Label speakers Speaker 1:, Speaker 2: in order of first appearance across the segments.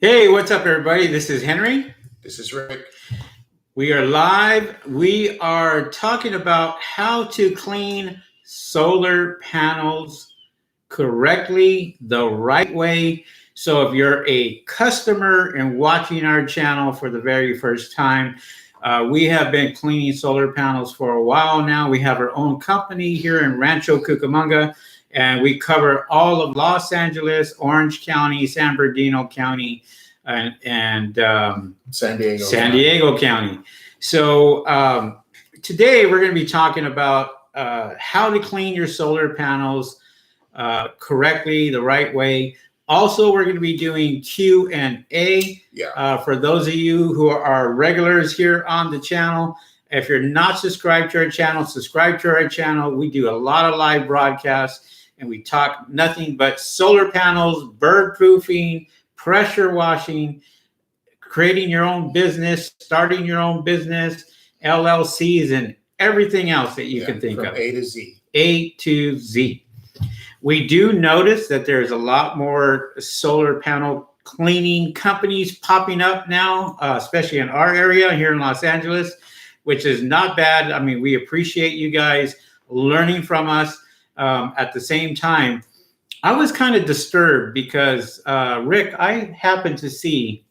Speaker 1: Hey, what's up, everybody? This is Henry.
Speaker 2: This is Rick.
Speaker 1: We are live. We are talking about how to clean solar panels correctly, the right way. So if you're a customer and watching our channel for the very first time, we have been cleaning solar panels for a while now. We have our own company here in Rancho Cucamonga, and we cover all of Los Angeles, Orange County, San Bernardino County, and
Speaker 2: San
Speaker 1: Diego County. So today we're going to be talking about how to clean your solar panels correctly, the right way. Also, we're going to be doing Q&A for those of you who are regulars here on the channel. If you're not subscribed to our channel, subscribe to our channel. We do a lot of live broadcasts, and we talk nothing but solar panels, bird proofing, pressure washing, creating your own business, starting your own business, LLCs, and everything else that you can think of.
Speaker 2: A to Z.
Speaker 1: A to Z. We do notice that there's a lot more solar panel cleaning companies popping up now, especially in our area here in Los Angeles, which is not bad. I mean, we appreciate you guys learning from us. At the same time, I was kind of disturbed because, Rick, I happened to see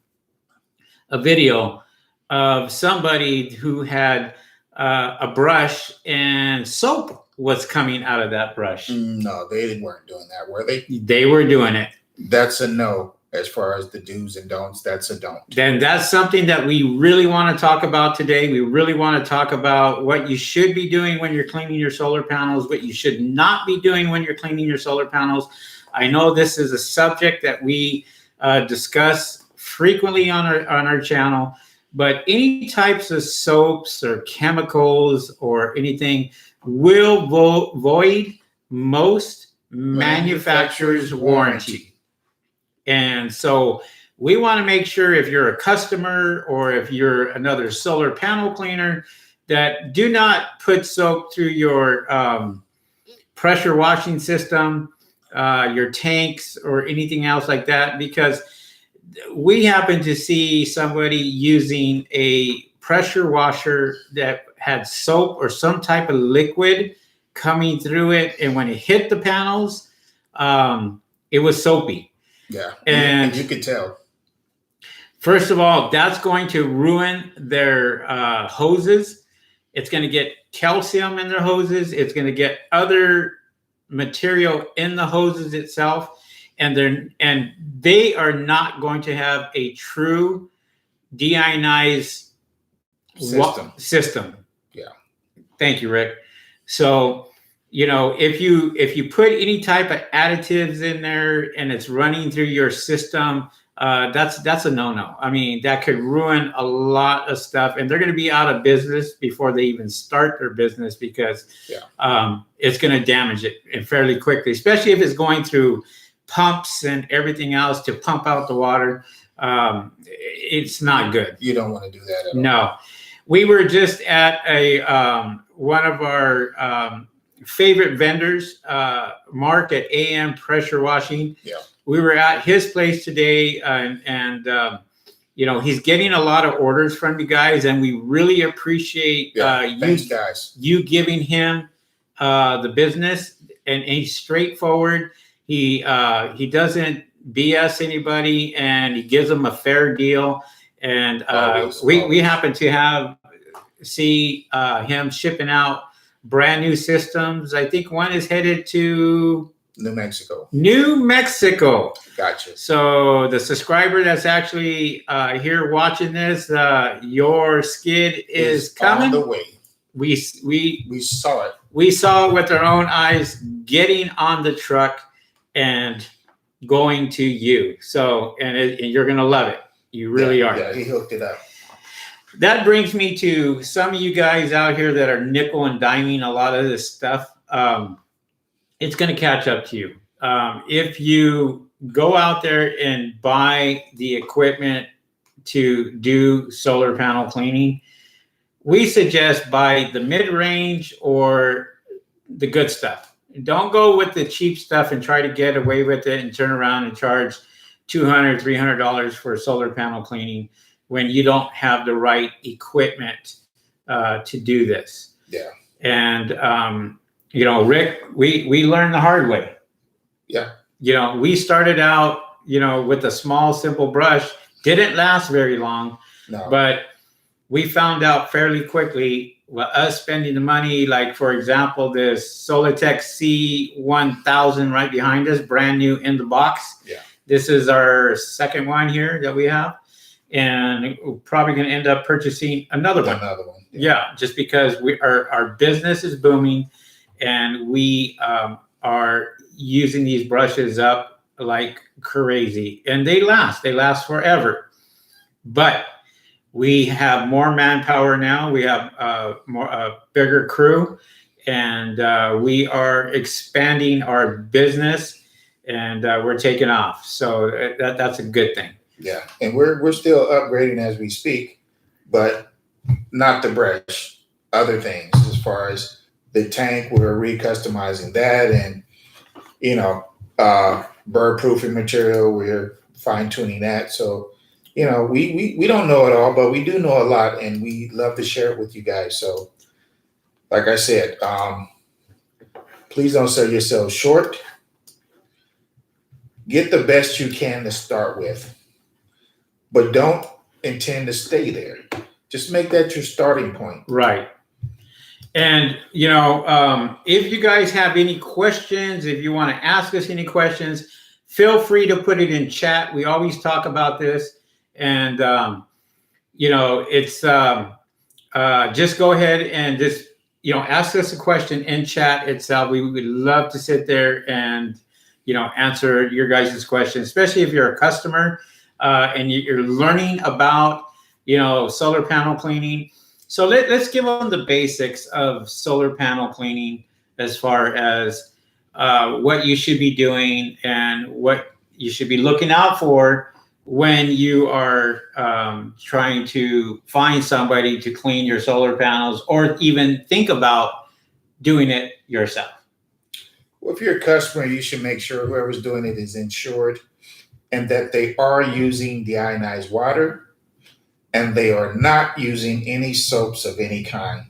Speaker 1: a video of somebody who had a brush and soap was coming out of that brush.
Speaker 2: No, they weren't doing that, were they?
Speaker 1: They were doing it.
Speaker 2: That's a no. As far as the do's and don'ts, that's a don't.
Speaker 1: Then that's something that we really want to talk about today. We really want to talk about what you should be doing when you're cleaning your solar panels, what you should not be doing when you're cleaning your solar panels. I know this is a subject that we discuss frequently on our channel, but any types of soaps or chemicals or anything will void most manufacturer's warranty. And so we want to make sure if you're a customer or if you're another solar panel cleaner that do not put soap through your pressure washing system, your tanks, or anything else like that, because we happen to see somebody using a pressure washer that had soap or some type of liquid coming through it, and when it hit the panels, it was soapy.
Speaker 2: Yeah,
Speaker 1: and
Speaker 2: you could tell.
Speaker 1: First of all, that's going to ruin their hoses. It's going to get calcium in their hoses. It's going to get other material in the hoses itself, and they are not going to have a true deionized system.
Speaker 2: Yeah.
Speaker 1: Thank you, Rick. So, you know, if you put any type of additives in there and it's running through your system, that's a no-no. I mean, that could ruin a lot of stuff, and they're going to be out of business before they even start their business because it's going to damage it and fairly quickly, especially if it's going through pumps and everything else to pump out the water. It's not good.
Speaker 2: You don't want to do that at all.
Speaker 1: No. We were just at a one of our favorite vendors, Mark at AM Pressure Washing.
Speaker 2: Yeah.
Speaker 1: We were at his place today, and you know, he's getting a lot of orders from you guys, and we really appreciate
Speaker 2: thanks, guys.
Speaker 1: You giving him the business, and he's straightforward. He doesn't BS anybody, and he gives them a fair deal. And we happen to see him shipping out brand new systems. I think one is headed to
Speaker 2: New Mexico.
Speaker 1: Gotcha. So the subscriber that's actually here watching this, your skid is coming.
Speaker 2: On the way.
Speaker 1: We
Speaker 2: saw it.
Speaker 1: We saw it with our own eyes, getting on the truck and going to you. So, and you're going to love it. You really are.
Speaker 2: Yeah, he hooked it up.
Speaker 1: That brings me to some of you guys out here that are nickel and diming a lot of this stuff. It's going to catch up to you. If you go out there and buy the equipment to do solar panel cleaning, we suggest buy the mid-range or the good stuff. Don't go with the cheap stuff and try to get away with it and turn around and charge $200, $300 for solar panel cleaning when you don't have the right equipment to do this.
Speaker 2: Yeah.
Speaker 1: And, Rick, we learned the hard way.
Speaker 2: Yeah.
Speaker 1: We started out, with a small, simple brush, didn't last very long,
Speaker 2: No.
Speaker 1: but we found out fairly quickly, us spending the money, like, for example, this Solitech C1000 right behind us, brand new in the box.
Speaker 2: Yeah.
Speaker 1: This is our second one here that we have. And we're probably going to end up purchasing another one. Yeah, just because our business is booming, and we are using these brushes up like crazy, and they last forever. But we have more manpower now. We have a bigger crew, and we are expanding our business, and we're taking off. So that's a good thing.
Speaker 2: Yeah, and we're still upgrading as we speak, but not the brush. Other things, as far as the tank, we're recustomizing that, and bird proofing material, we're fine tuning that. So we don't know it all, but we do know a lot, and we love to share it with you guys. So, like I said, please don't sell yourself short. Get the best you can to start with, but don't intend to stay there. Just make that your starting point.
Speaker 1: Right. And, if you guys have any questions, if you want to ask us any questions, feel free to put it in chat. We always talk about this. And, it's just go ahead and just, ask us a question in chat itself. We would love to sit there and, answer your guys' questions, especially if you're a customer and you're learning about, solar panel cleaning. So let's give them the basics of solar panel cleaning, as far as what you should be doing and what you should be looking out for when you are trying to find somebody to clean your solar panels, or even think about doing it yourself.
Speaker 2: Well, if you're a customer, you should make sure whoever's doing it is insured, and that they are using deionized water, and they are not using any soaps of any kind,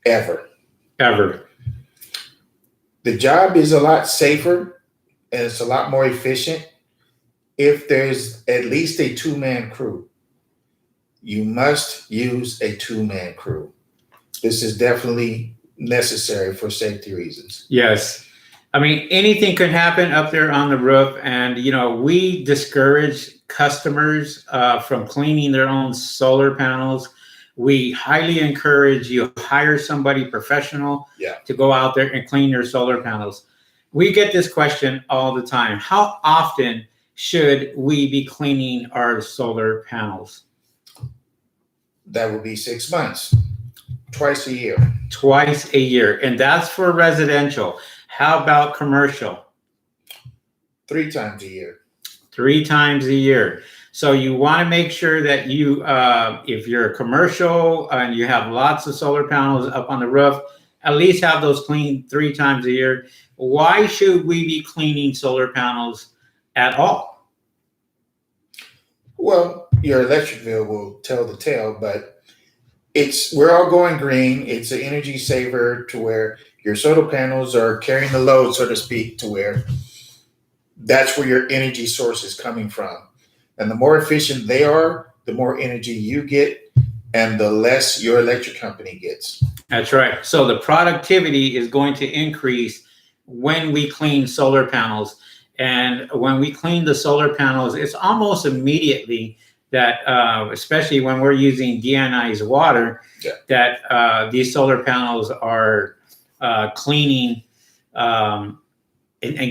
Speaker 2: ever. The job is a lot safer, and it's a lot more efficient if there's at least a 2-man crew. You must use a 2-man crew. This is definitely necessary for safety reasons.
Speaker 1: Yes. I mean, anything could happen up there on the roof, and we discourage customers from cleaning their own solar panels. We highly encourage you hire somebody professional to go out there and clean your solar panels. We get this question all the time. How often should we be cleaning our solar panels?
Speaker 2: That would be 6 months, twice a year.
Speaker 1: Twice a year, and that's for residential. How about commercial?
Speaker 2: 3 times a year.
Speaker 1: 3 times a year. So you want to make sure that you, if you're a commercial and you have lots of solar panels up on the roof, at least have those cleaned 3 times a year. Why should we be cleaning solar panels at all?
Speaker 2: Well, your electric bill will tell the tale, but we're all going green. It's an energy saver to where your solar panels are carrying the load, so to speak, to where that's where your energy source is coming from. And the more efficient they are, the more energy you get, and the less your electric company gets.
Speaker 1: That's right. So the productivity is going to increase when we clean solar panels. And when we clean the solar panels, it's almost immediately that, especially when we're using deionized water, that these solar panels are cleaning and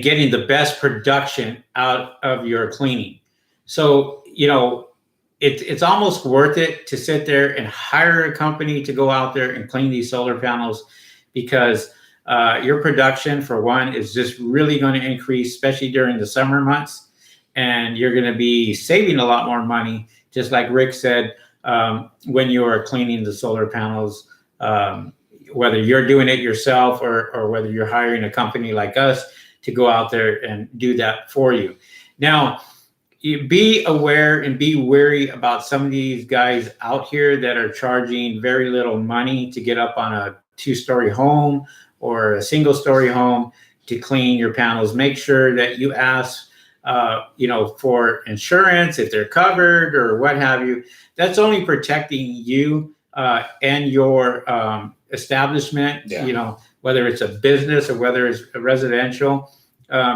Speaker 1: getting the best production out of your cleaning. So, it's almost worth it to sit there and hire a company to go out there and clean these solar panels, because your production, for one, is just really going to increase, especially during the summer months. And you're going to be saving a lot more money, just like Rick said, when you are cleaning the solar panels, whether you're doing it yourself or whether you're hiring a company like us to go out there and do that for you. Now, be aware and be wary about some of these guys out here that are charging very little money to get up on a 2-story home or a single-story home to clean your panels. Make sure that you ask, for insurance if they're covered or what have you. That's only protecting you and your establishment.
Speaker 2: Yeah.
Speaker 1: Whether it's a business or whether it's a residential.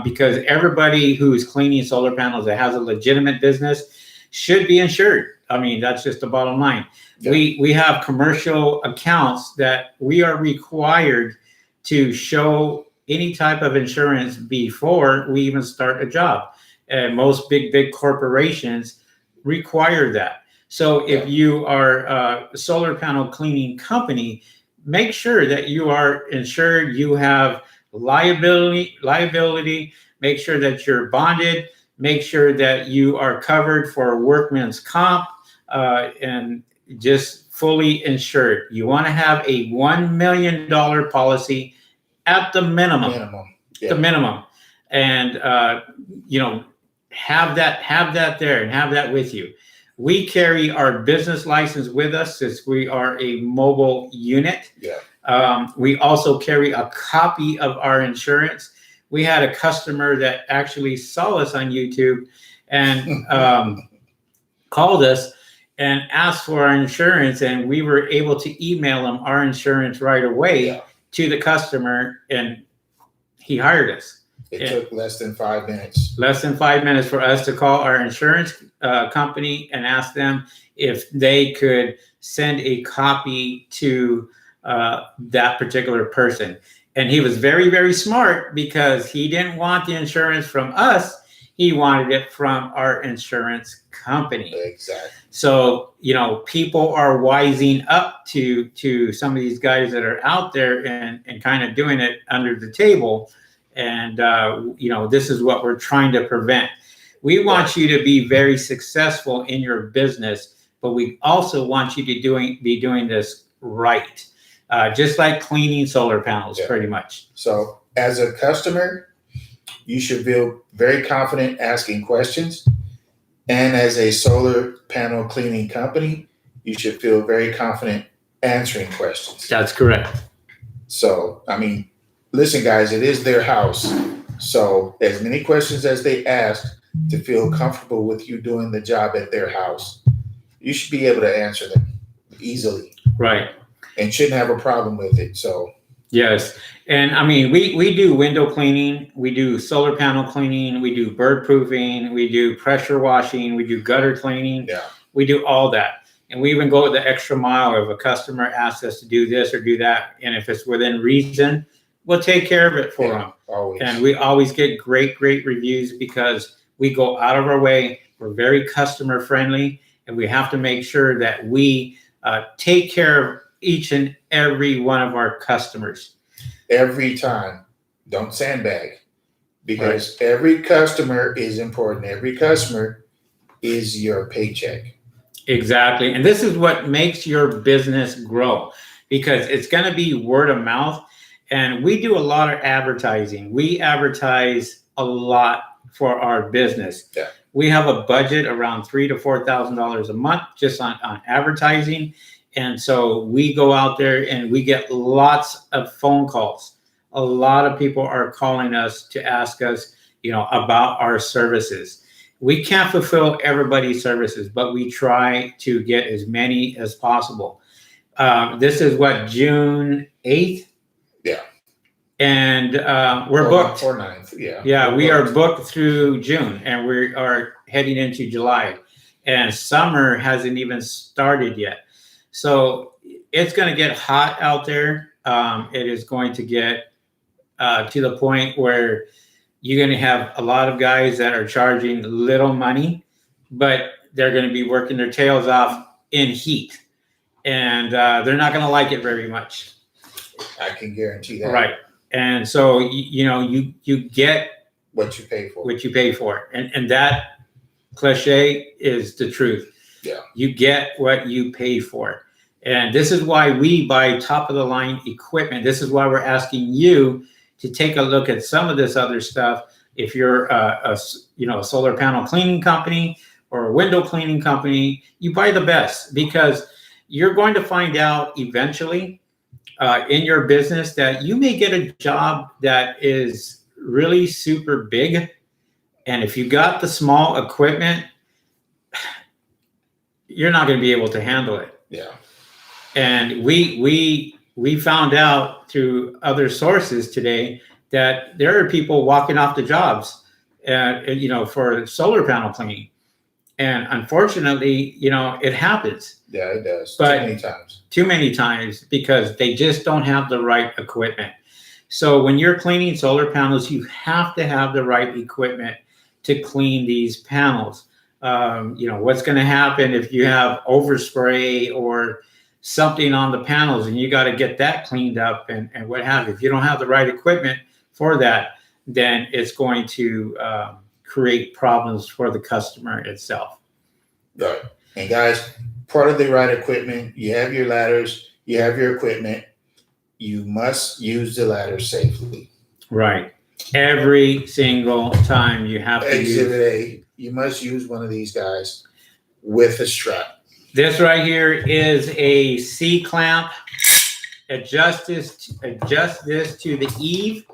Speaker 1: Because everybody who's cleaning solar panels that has a legitimate business should be insured. I mean, that's just the bottom line.
Speaker 2: Yeah.
Speaker 1: We have commercial accounts that we are required to show any type of insurance before we even start a job. And most big corporations require that. So if you are a solar panel cleaning company, make sure that you are insured, you have liability, make sure that you're bonded, make sure that you are covered for workman's comp, and just fully insured. You want to have a $1 million policy at the minimum.
Speaker 2: Yeah.
Speaker 1: The minimum. And have that there and have that with you. We carry our business license with us since we are a mobile unit.
Speaker 2: Yeah.
Speaker 1: We also carry a copy of our insurance. We had a customer that actually saw us on YouTube and called us and asked for our insurance, and we were able to email them our insurance right away to the customer, and he hired us.
Speaker 2: It took less than 5 minutes.
Speaker 1: Less than 5 minutes for us to call our insurance company and ask them if they could send a copy to that particular person. And he was very, very smart because he didn't want the insurance from us. He wanted it from our insurance company.
Speaker 2: Exactly.
Speaker 1: So, people are wising up to some of these guys that are out there and kind of doing it under the table. And, this is what we're trying to prevent. We want you to be very successful in your business, but we also want you to be doing this right. Just like cleaning solar panels, pretty much.
Speaker 2: So as a customer, you should feel very confident asking questions. And as a solar panel cleaning company, you should feel very confident answering questions.
Speaker 1: That's correct.
Speaker 2: So, listen, guys, it is their house. So as many questions as they ask to feel comfortable with you doing the job at their house, you should be able to answer them easily.
Speaker 1: Right.
Speaker 2: And shouldn't have a problem with it. So
Speaker 1: yes. And we do window cleaning, we do solar panel cleaning, we do bird proofing, we do pressure washing, we do gutter cleaning.
Speaker 2: Yeah.
Speaker 1: We do all that. And we even go the extra mile if a customer asks us to do this or do that. And if it's within reason, we'll take care of it for them.
Speaker 2: Always.
Speaker 1: And we always get great reviews because we go out of our way. We're very customer friendly, and we have to make sure that we take care of each and every one of our customers.
Speaker 2: Every time. Don't sandbag, because every customer is important. Every customer is your paycheck.
Speaker 1: Exactly. And this is what makes your business grow, because it's going to be word of mouth. And we do a lot of advertising. We advertise a lot for our business.
Speaker 2: Yeah.
Speaker 1: We have a budget around $3,000 to $4,000 a month just on advertising. And so we go out there and we get lots of phone calls. A lot of people are calling us to ask us, about our services. We can't fulfill everybody's services, but we try to get as many as possible. This is June 8th?
Speaker 2: Yeah.
Speaker 1: And we're booked.
Speaker 2: Or 9th, yeah.
Speaker 1: Yeah, we are booked through June, and we are heading into July. And summer hasn't even started yet. So it's going to get hot out there. It is going to get to the point where you're going to have a lot of guys that are charging little money, but they're going to be working their tails off in heat. And they're not going to like it very much.
Speaker 2: I can guarantee that.
Speaker 1: Right. And so, you get
Speaker 2: what you pay for.
Speaker 1: What you pay for. And that cliche is the truth.
Speaker 2: Yeah.
Speaker 1: You get what you pay for. And this is why we buy top of the line equipment. This is why we're asking you to take a look at some of this other stuff. if you're a solar panel cleaning company or a window cleaning company, you buy the best, because you're going to find out eventually in your business that you may get a job that is really super big. And if you got the small equipment, you're not going to be able to handle it.
Speaker 2: Yeah. And
Speaker 1: we found out through other sources today that there are people walking off the jobs, for solar panel cleaning. And unfortunately, it happens.
Speaker 2: Yeah, it does.
Speaker 1: But
Speaker 2: too many times.
Speaker 1: Too many times, because they just don't have the right equipment. So when you're cleaning solar panels, you have to have the right equipment to clean these panels. What's going to happen if you have overspray or something on the panels, and you got to get that cleaned up and what have you. If you don't have the right equipment for that, then it's going to create problems for the customer itself.
Speaker 2: Right. And guys, part of the right equipment, you have your ladders, you have your equipment, you must use the ladder safely.
Speaker 1: Right. Every single time you have to
Speaker 2: Exhibit A, you must use one of these guys with a strap.
Speaker 1: This right here is a C-clamp. Adjust this to the eave.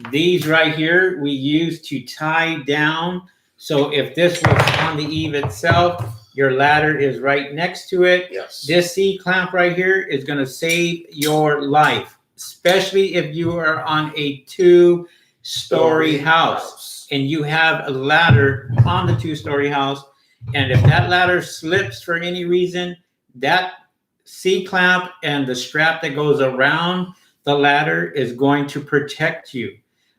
Speaker 1: These right here we use to tie down. So if this was on the eave itself, your ladder is right next to it.
Speaker 2: Yes.
Speaker 1: This C-clamp right here is going to save your life, especially if you are on a 2-story house and you have a ladder on the 2-story house. And if that ladder slips for any reason, that C-clamp and the strap that goes around the ladder is going to protect you.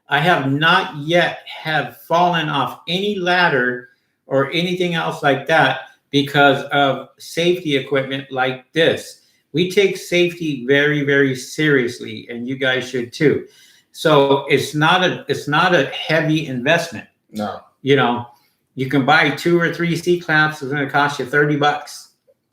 Speaker 1: I have not yet have fallen off any ladder or anything else like that because of safety equipment like this. We take safety very, very seriously, and you guys should too. So it's not a heavy investment.
Speaker 2: No.
Speaker 1: You can buy 2 or 3 C-clamps. It's going to cost you $30.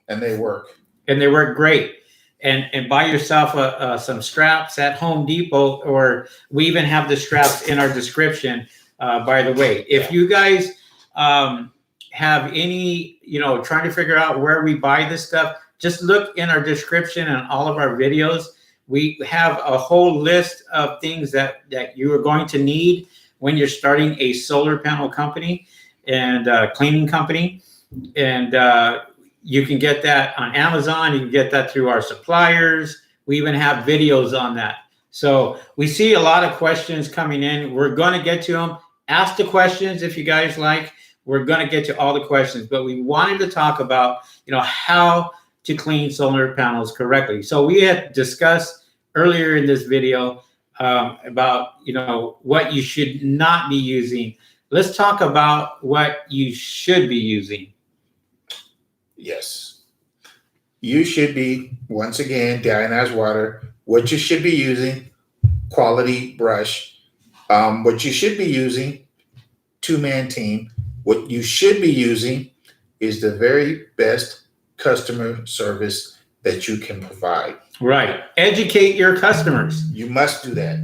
Speaker 2: And they work.
Speaker 1: And they work great. And buy yourself some straps at Home Depot, or we even have the straps in our description, by the way. If you guys have any, trying to figure out where we buy this stuff, just look in our description and all of our videos. We have a whole list of things that you are going to need when you're starting a solar panel company and cleaning company. And you can get that on Amazon. You can get that through our suppliers. We even have videos on that. So we see a lot of questions coming in. We're going to get to them. Ask the questions if you guys like. We're going to get to all the questions. But we wanted to talk about, how to clean solar panels correctly. So we had discussed earlier in this video about, what you should not be using. Let's talk about what you should be using.
Speaker 2: Yes. You should be, once again, deionized water. What you should be using, quality brush. What you should be using, 2-man team. What you should be using is the very best customer service that you can provide.
Speaker 1: Right. Educate your customers.
Speaker 2: You must do that.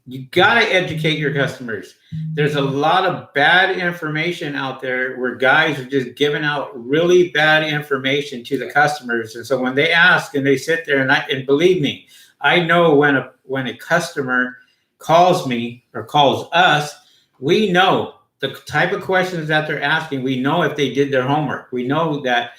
Speaker 1: You got to educate your customers. There's a lot of bad information out there where guys are just giving out really bad information to the customers. And so when they ask and they sit there, and believe me, I know when a customer calls me or calls us, we know the type of questions that they're asking. We know if they did their homework. We know that,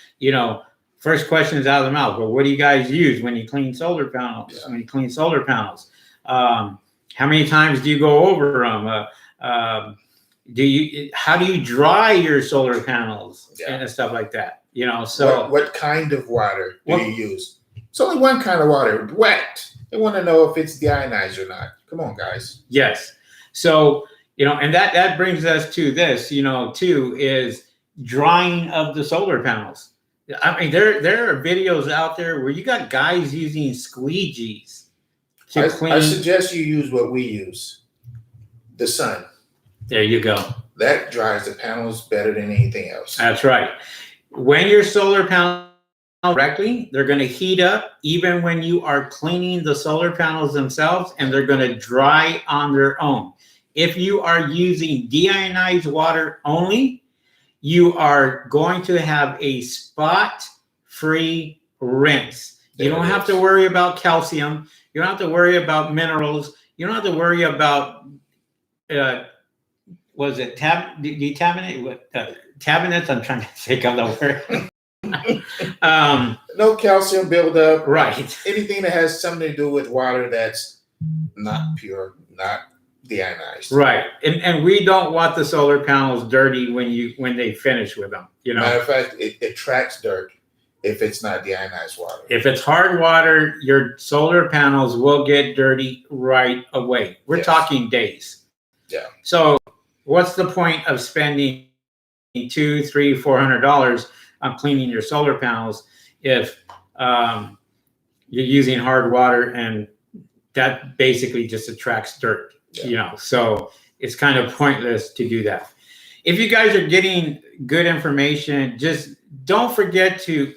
Speaker 1: first question is out of the mouth. Well, what do you guys use when you clean solar panels? Yeah. When you clean solar panels, how many times do you go over them? How do you dry your solar panels and stuff like that? So
Speaker 2: what kind of water do you use? It's only one kind of water, wet. They want to know if it's deionized or not. Come on, guys.
Speaker 1: Yes. So, and that brings us to this, too, is drying of the solar panels. I mean, there are videos out there where you got guys using squeegees.
Speaker 2: I suggest you use what we use, the sun.
Speaker 1: There you go.
Speaker 2: That dries the panels better than anything else.
Speaker 1: That's right. When your solar panels correctly, they're going to heat up even when you are cleaning the solar panels themselves, and they're going to dry on their own. If you are using deionized water only, you are going to have a spot-free rinse. You don't have to worry about calcium. You don't have to worry about minerals. You don't have to worry about was it detabinate? Tabinets? I'm trying to think of the word.
Speaker 2: No calcium buildup.
Speaker 1: Right.
Speaker 2: Anything that has something to do with water that's not pure, not deionized.
Speaker 1: Right. And we don't want the solar panels dirty when they finish with them. You know.
Speaker 2: Matter of fact, it attracts dirt if it's not deionized water.
Speaker 1: If it's hard water, your solar panels will get dirty right away. We're talking days.
Speaker 2: Yeah.
Speaker 1: So what's the point of spending $200, $300, $400 on cleaning your solar panels if you're using hard water and that basically just attracts dirt? You know, so it's kind of pointless to do that. If you guys are getting good information, just don't forget to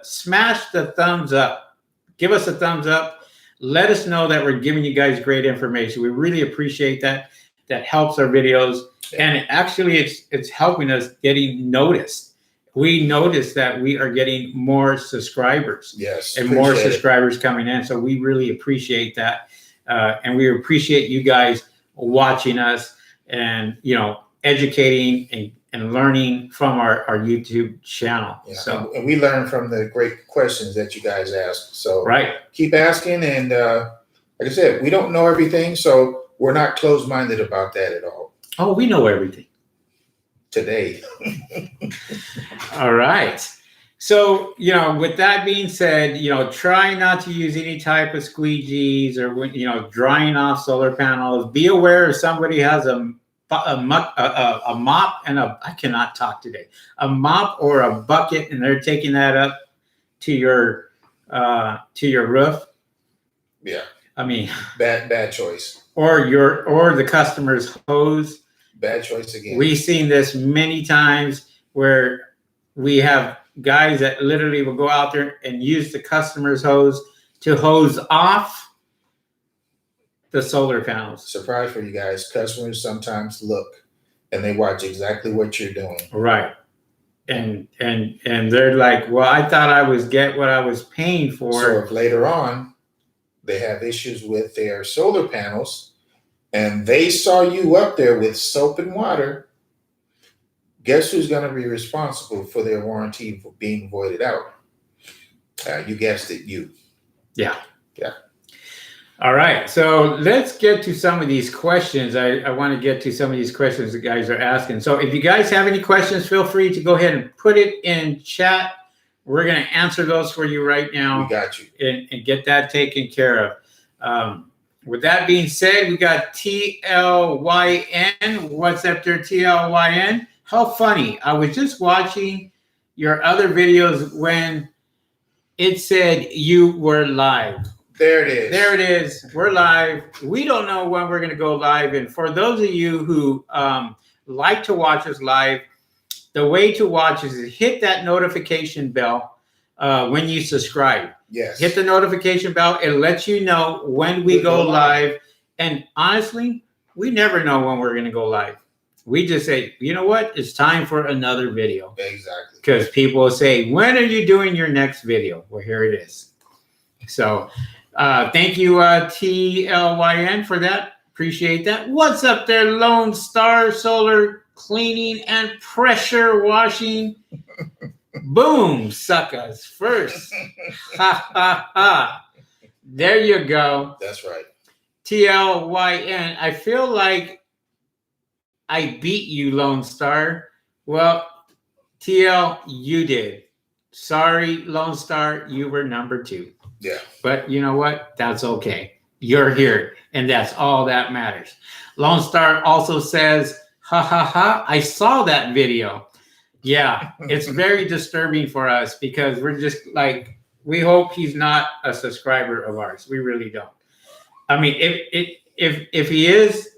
Speaker 1: smash the thumbs up. Give us a thumbs up. Let us know that we're giving you guys great information. We really appreciate that. That helps our videos. And actually it's helping us getting noticed. We notice that we are getting more subscribers.
Speaker 2: Yes.
Speaker 1: And more subscribers coming in. So we really appreciate that. And we appreciate you guys watching us and, you know, educating and learning from our YouTube channel.
Speaker 2: Yeah.
Speaker 1: So
Speaker 2: and we learn from the great questions that you guys ask. So
Speaker 1: right.
Speaker 2: Keep asking. And like I said, we don't know everything. So we're not closed-minded about that at all.
Speaker 1: Oh, we know everything.
Speaker 2: Today.
Speaker 1: All right. So, you know, with that being said, you know, try not to use any type of squeegees or, you know, drying off solar panels. Be aware if somebody has a mop and I cannot talk today, a mop or a bucket, and they're taking that up to your roof.
Speaker 2: Yeah.
Speaker 1: I mean,
Speaker 2: bad choice.
Speaker 1: Or the customer's hose.
Speaker 2: Bad choice again.
Speaker 1: We've seen this many times where we have guys that literally will go out there and use the customer's hose to hose off the solar panels.
Speaker 2: Surprise for you guys. Customers sometimes look and they watch exactly what you're doing.
Speaker 1: Right. And they're like, well, I thought I was get what I was paying for.
Speaker 2: So if later on they have issues with their solar panels and they saw you up there with soap and water, guess who's going to be responsible for their warranty for being voided out? You guessed it, you.
Speaker 1: Yeah.
Speaker 2: Yeah.
Speaker 1: All right. So let's get to some of these questions. I want to get to some of these questions the guys are asking. So if you guys have any questions, feel free to go ahead and put it in chat. We're going to answer those for you right now.
Speaker 2: We got you.
Speaker 1: And get that taken care of. With that being said, we got TLYN. What's up there, TLYN? How funny. I was just watching your other videos when it said you were live.
Speaker 2: There it is.
Speaker 1: There it is. We're live. We don't know when we're going to go live. And for those of you who like to watch us live, the way to watch is to hit that notification bell when you subscribe.
Speaker 2: Yes.
Speaker 1: Hit the notification bell. It lets you know when we go live. And honestly, we never know when we're going to go live. We just say, you know what? It's time for another video.
Speaker 2: Exactly.
Speaker 1: Because people say, when are you doing your next video? Well, here it is. So thank you, TLYN, for that. Appreciate that. What's up there, Lone Star Solar Cleaning and Pressure Washing? Boom, suckers. First. Ha, ha, ha. There you go.
Speaker 2: That's right.
Speaker 1: TLYN. I feel like I beat you, Lone Star. Well, TL, you did. Sorry, Lone Star, you were number 2.
Speaker 2: Yeah.
Speaker 1: But you know what? That's okay. You're here, and that's all that matters. Lone Star also says, ha, ha, ha, I saw that video. Yeah, it's very disturbing for us because we're just like, we hope he's not a subscriber of ours. We really don't. I mean, if he is,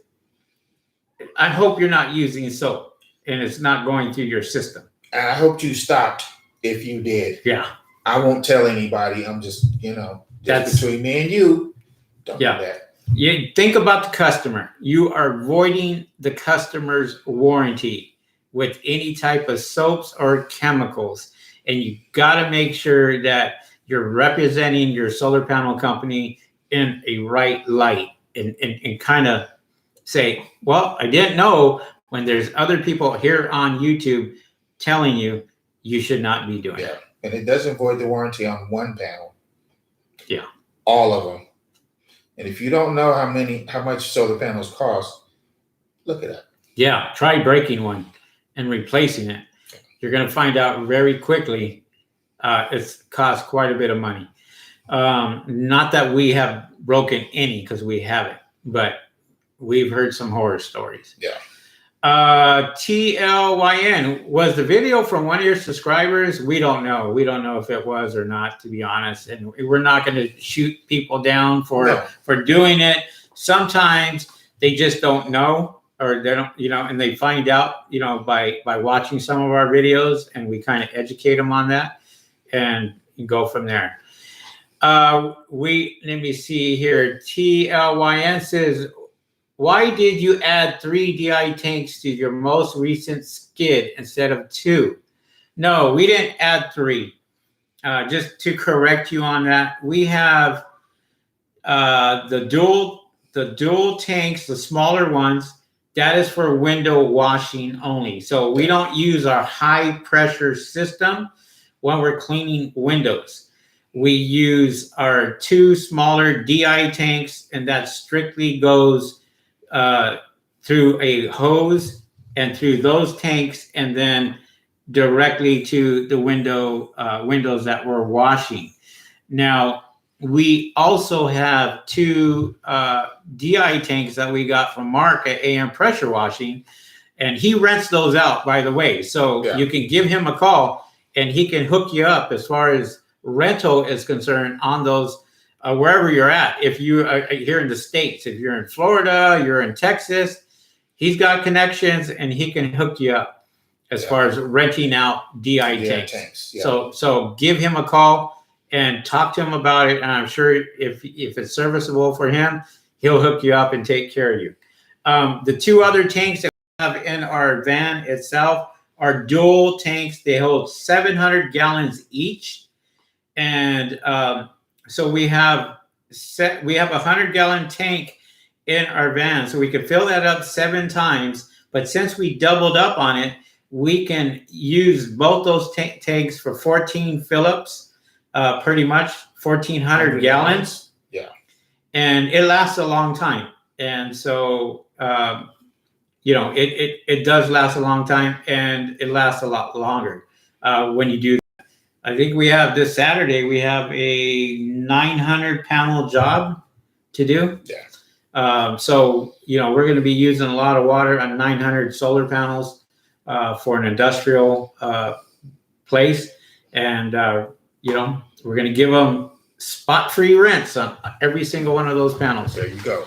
Speaker 1: I hope you're not using soap and it's not going through your system.
Speaker 2: And I hope you stopped if you did.
Speaker 1: Yeah.
Speaker 2: I won't tell anybody. I'm just, that's between me and you. Don't do that.
Speaker 1: You think about the customer. You are voiding the customer's warranty with any type of soaps or chemicals. And you got to make sure that you're representing your solar panel company in a right light and kind of say, well, I didn't know, when there's other people here on YouTube telling you you should not be doing it.
Speaker 2: And it doesn't void the warranty on one panel.
Speaker 1: Yeah.
Speaker 2: All of them. And if you don't know how much solar panels cost, look it up. Yeah.
Speaker 1: Try breaking one and replacing it. You're going to find out very quickly it's cost quite a bit of money. Not that we have broken any, because we haven't, but we've heard some horror stories.
Speaker 2: Yeah.
Speaker 1: TLYN, was the video from one of your subscribers? We don't know. We don't know if it was or not, to be honest. And we're not going to shoot people down for doing it. Sometimes they just don't know, or they don't, and they find out, by watching some of our videos, and we kind of educate them on that and go from there. Let me see here. TLYN says, why did you add 3 DI tanks to your most recent skid instead of 2? No, we didn't add 3. Just to correct you on that, we have the dual tanks, the smaller ones. That is for window washing only. So we don't use our high pressure system when we're cleaning windows. We use our 2 smaller DI tanks, and that strictly goes through a hose and through those tanks, and then directly to the windows that we're washing. Now, we also have 2 DI tanks that we got from Mark at AM Pressure Washing, and he rents those out, by the way. So you can give him a call, and he can hook you up as far as rental is concerned on those. Wherever you're at, if you are here in the States, if you're in Florida, you're in Texas, he's got connections and he can hook you up as far as renting out DI tanks. Yeah. So give him a call and talk to him about it. And I'm sure if it's serviceable for him, he'll hook you up and take care of you. The 2 other tanks that we have in our van itself are dual tanks. They hold 700 gallons each. And so we have a 100-gallon tank in our van, so we can fill that up 7 times. But since we doubled up on it, we can use both those tanks for 14 fill-ups, pretty much 1,400 gallons.
Speaker 2: Yeah,
Speaker 1: and it lasts a long time. And so it does last a long time, and it lasts a lot longer when you do. I think we have this Saturday, we have a 900 panel job to do.
Speaker 2: Yeah.
Speaker 1: So, we're going to be using a lot of water on 900 solar panels for an industrial place. And, we're going to give them spot-free rents on every single one of those panels.
Speaker 2: There you go.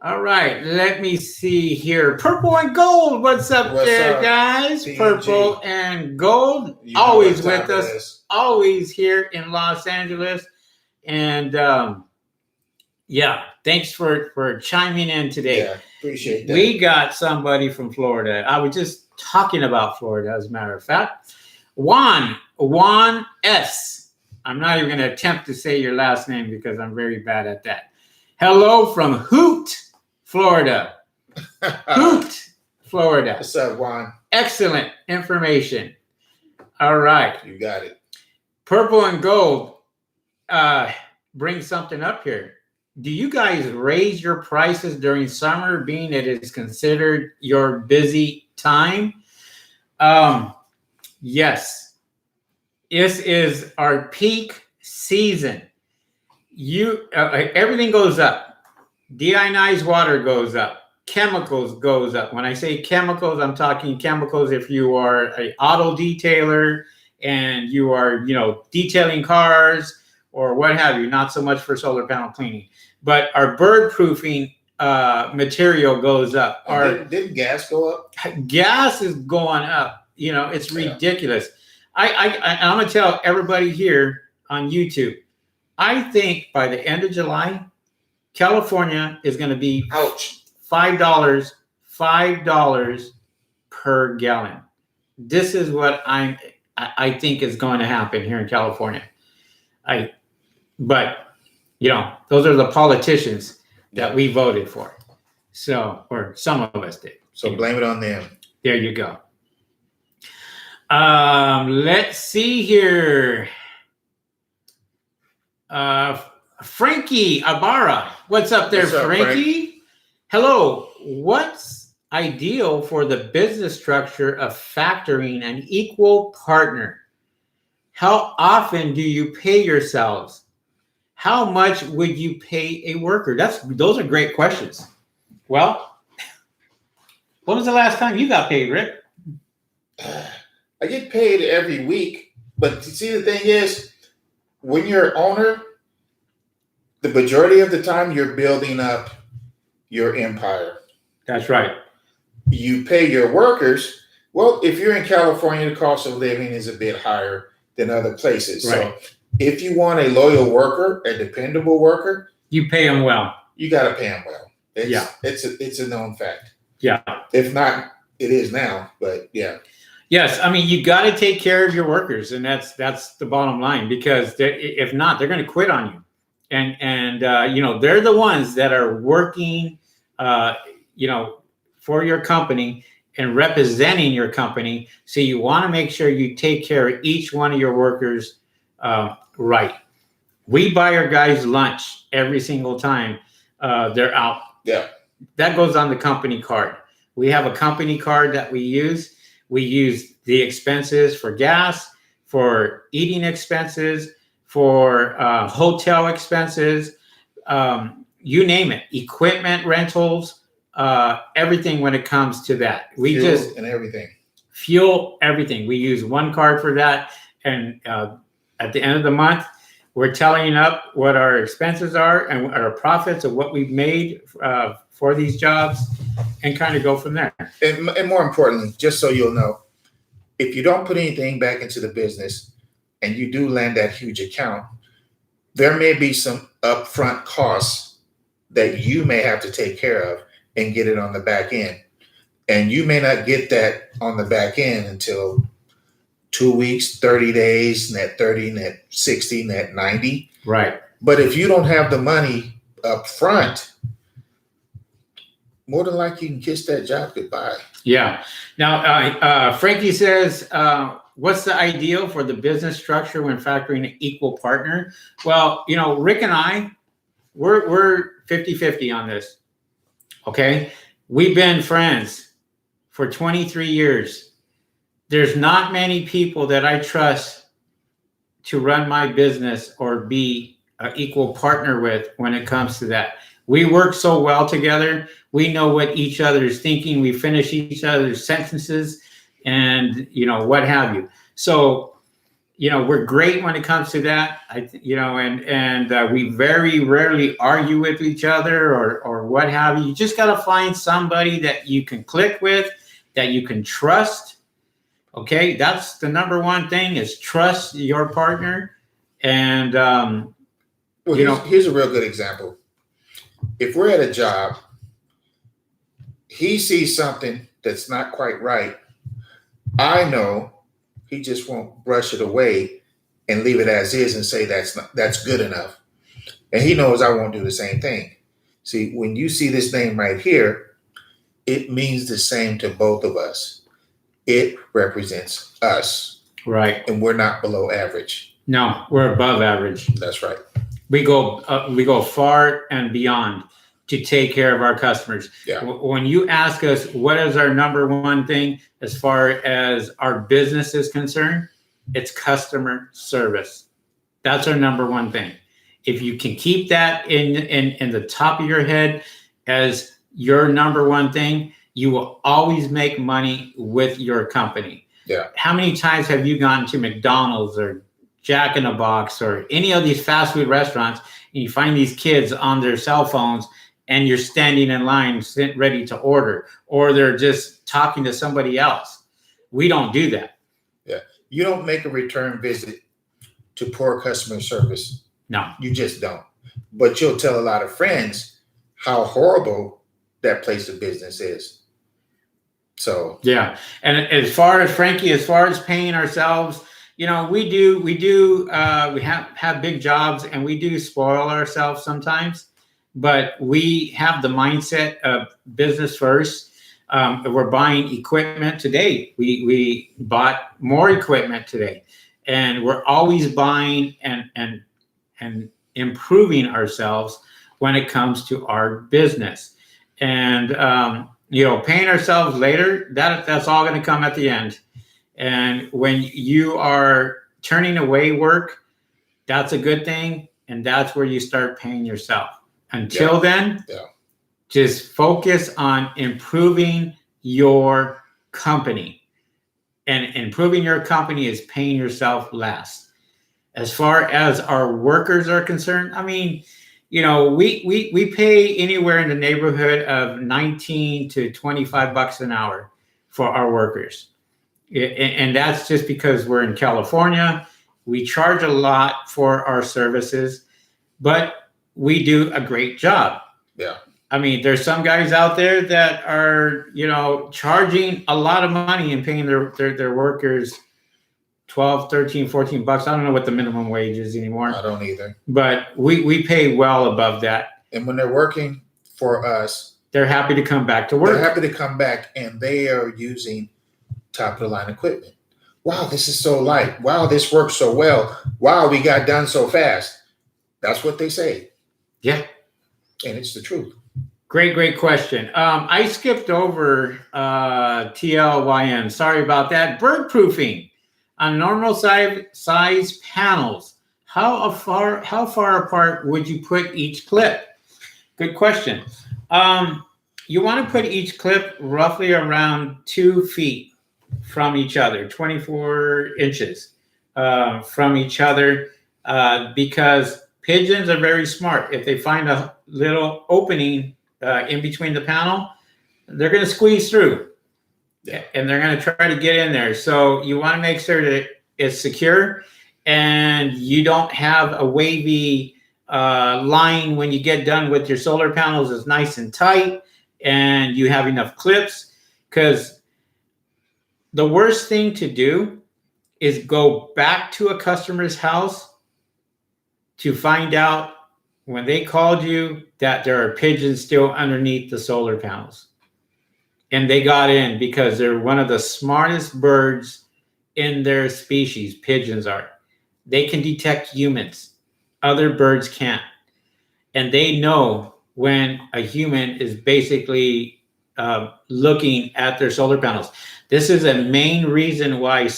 Speaker 1: All right, let me see here. Purple and gold. What's up, guys? PNG. Purple and gold. Always with us. Always here in Los Angeles. And thanks for chiming in today.
Speaker 2: Yeah, appreciate that.
Speaker 1: We got somebody from Florida. I was just talking about Florida, as a matter of fact. Juan S. I'm not even going to attempt to say your last name because I'm very bad at that. Hello from Hoot, Florida. Hoot, Florida.
Speaker 2: What's up, Juan?
Speaker 1: Excellent information. All right.
Speaker 2: You got it.
Speaker 1: Purple and gold bring something up here. Do you guys raise your prices during summer, being it is considered your busy time? Yes. This is our peak season. Everything goes up. Deionized water goes up. Chemicals goes up. When I say chemicals, I'm talking chemicals if you are an auto detailer and you are, detailing cars or what have you, not so much for solar panel cleaning. But our bird proofing material goes up.
Speaker 2: Didn't gas go up?
Speaker 1: Gas is going up. It's ridiculous. I'm going to tell everybody here on YouTube, I think by the end of July, California is going to be
Speaker 2: Ouch.
Speaker 1: $5 per gallon. This is what I think is going to happen here in California. But those are the politicians that we voted for. So, or some of us did.
Speaker 2: So blame it on them.
Speaker 1: There you go. Let's see here. Frankie Ibarra. What's up there,
Speaker 2: What's up,
Speaker 1: Frankie?
Speaker 2: Frank?
Speaker 1: Hello. What's ideal for the business structure of factoring an equal partner? How often do you pay yourselves? How much would you pay a worker? Those are great questions. Well, when was the last time you got paid, Rick?
Speaker 2: I get paid every week, but you see, the thing is, when you're an owner, the majority of the time you're building up your empire.
Speaker 1: That's right.
Speaker 2: You pay your workers. Well, if you're in California, the cost of living is a bit higher than other places.
Speaker 1: Right.
Speaker 2: So if you want a loyal worker, a dependable worker,
Speaker 1: you pay them well.
Speaker 2: You got to pay them well. It's a known fact.
Speaker 1: Yeah.
Speaker 2: If not, it is now, but yeah.
Speaker 1: Yes, I mean, you got to take care of your workers, and that's the bottom line, because if not, they're going to quit on you. And they're the ones that are working, for your company and representing your company. So you want to make sure you take care of each one of your workers right. We buy our guys lunch every single time they're out.
Speaker 2: Yeah.
Speaker 1: That goes on the company card. We have a company card that we use. We use the expenses for gas, for eating expenses, for hotel expenses, you name it, equipment rentals, everything when it comes to that. Fuel, everything. We use one card for that. And at the end of the month, we're tallying up what our expenses are and our profits of what we've made for these jobs, and kind of go from there.
Speaker 2: And more importantly, just so you'll know, if you don't put anything back into the business and you do land that huge account, there may be some upfront costs that you may have to take care of and get it on the back end. And you may not get that on the back end until 2 weeks, 30 days, net 30, net 60, net 90.
Speaker 1: Right.
Speaker 2: But if you don't have the money up front, more than likely you can kiss that job goodbye.
Speaker 1: Yeah. Now, Frankie says, what's the ideal for the business structure when factoring an equal partner? Well, Rick and I, we're 50-50 on this. Okay. We've been friends for 23 years. There's not many people that I trust to run my business or be an equal partner with when it comes to that. We work so well together. We know what each other is thinking. We finish each other's sentences and, what have you. So, we're great when it comes to that. We very rarely argue with each other or what have you. You just got to find somebody that you can click with, that you can trust. Okay. That's the number one thing, is trust your partner. And,
Speaker 2: here's a real good example. If we're at a job, he sees something that's not quite right. I know he just won't brush it away and leave it as is and say that's good enough. And he knows I won't do the same thing. See, when you see this name right here, it means the same to both of us. It represents us.
Speaker 1: Right.
Speaker 2: And we're not below average.
Speaker 1: No, we're above average.
Speaker 2: That's right.
Speaker 1: We go far and beyond to take care of our customers.
Speaker 2: Yeah.
Speaker 1: When you ask us what is our number one thing as far as our business is concerned, it's customer service. That's our number one thing. If you can keep that in the top of your head as your number one thing, you will always make money with your company.
Speaker 2: Yeah.
Speaker 1: How many times have you gone to McDonald's or Jack in the Box or any of these fast food restaurants, and you find these kids on their cell phones and you're standing in line ready to order, or they're just talking to somebody else? We don't do that.
Speaker 2: Yeah. You don't make a return visit to poor customer service
Speaker 1: No.
Speaker 2: You just don't. But you'll tell a lot of friends how horrible that place of business is. So
Speaker 1: yeah. And as far as Frankie, as far as paying ourselves, you know, we have big jobs and we do spoil ourselves sometimes, but we have the mindset of business first. We're buying equipment today. We bought more equipment today, and we're always buying and improving ourselves when it comes to our business. And you know, paying ourselves later, that's all going to come at the end. And when you are turning away work, that's a good thing, and that's where you start paying yourself. Until then, just focus on improving your company. And improving your company is paying yourself last. As far as our workers are concerned, I mean, you know, we pay anywhere in the neighborhood of 19 to 25 bucks an hour for our workers. And that's just because we're in California. We charge a lot for our services, but we do a great job.
Speaker 2: Yeah.
Speaker 1: I mean, there's some guys out there that are, you know, charging a lot of money and paying their workers 12, 13, 14 bucks. I don't know what the minimum wage is anymore.
Speaker 2: I don't either.
Speaker 1: But we pay well above that.
Speaker 2: And when they're working for us,
Speaker 1: they're happy to come back to work.
Speaker 2: They're happy to come back, and they are using top of the line equipment. Wow, this is so light. Wow, this works so well. Wow, we got done so fast. That's what they say.
Speaker 1: Yeah.
Speaker 2: And it's the truth.
Speaker 1: Great question. I skipped over TLYN. Sorry about that. Bird proofing on normal size panels. How far apart would you put each clip? Good question. You want to put each clip roughly around 2 feet from each other, 24 inches from each other, because pigeons are very smart. If they find a little opening in between the panel, they're going to squeeze through. Yeah. And they're going to try to get in there. So you want to make sure that it's secure and you don't have a wavy line when you get done with your solar panels. It's nice and tight and you have enough clips, because the worst thing to do is go back to a customer's house to find out when they called you that there are pigeons still underneath the solar panels. And they got in because they're one of the smartest birds in their species, pigeons are. They can detect humans. Other birds can't. And they know when a human is basically looking at their solar panels. This is a main reason why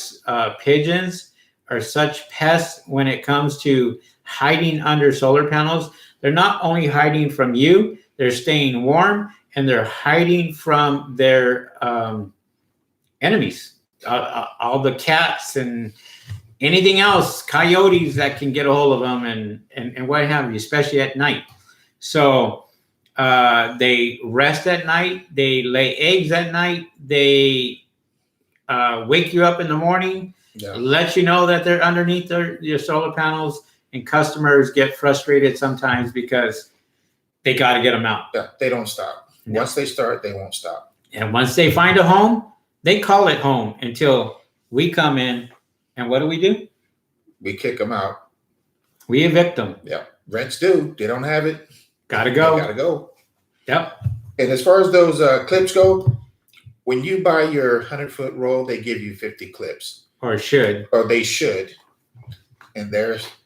Speaker 1: pigeons are such pests when it comes to hiding under solar panels. They're not only hiding from you, they're staying warm, and they're hiding from their enemies, all the cats and anything else, coyotes that can get a hold of them and what have you, especially at night. So they rest at night, they lay eggs at night, they wake you up in the morning, let you know that they're underneath your solar panels, and customers get frustrated sometimes because they got to get them out.
Speaker 2: Yeah, they don't stop. No. Once they start, they won't stop.
Speaker 1: And once they find a home, they call it home until we come in. And what do?
Speaker 2: We kick them out.
Speaker 1: We evict them.
Speaker 2: Yeah, rents due. They don't have it.
Speaker 1: Gotta go.
Speaker 2: They gotta go.
Speaker 1: Yep.
Speaker 2: And as far as those clips go, when you buy your 100-foot roll, they give you 50 clips.
Speaker 1: Or should.
Speaker 2: Or they should. And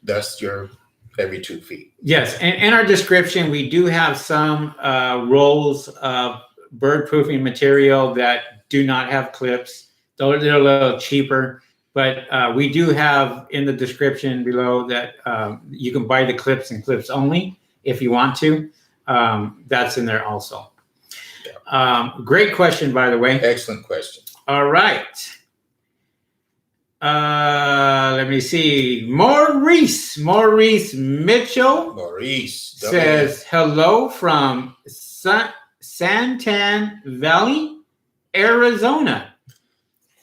Speaker 2: that's your every 2 feet.
Speaker 1: Yes. And in our description, we do have some rolls of bird proofing material that do not have clips. They're a little cheaper. But we do have in the description below that you can buy the clips and clips only if you want to. That's in there also. Yeah. Great question, by the way.
Speaker 2: Excellent question.
Speaker 1: All right. Let me see. Maurice Mitchell.
Speaker 2: Maurice
Speaker 1: says hello from Santan Valley, Arizona.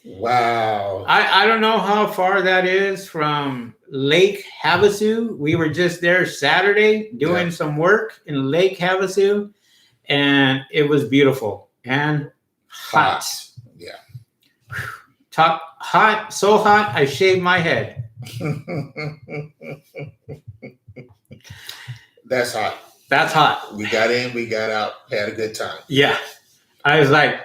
Speaker 2: Wow.
Speaker 1: I don't know how far that is from Lake Havasu. We were just there Saturday doing some work in Lake Havasu, and it was beautiful and hot.
Speaker 2: Yeah.
Speaker 1: Hot, so hot, I shaved my head.
Speaker 2: That's hot.
Speaker 1: That's hot.
Speaker 2: We got in, we got out, had a good time.
Speaker 1: Yeah. I was like,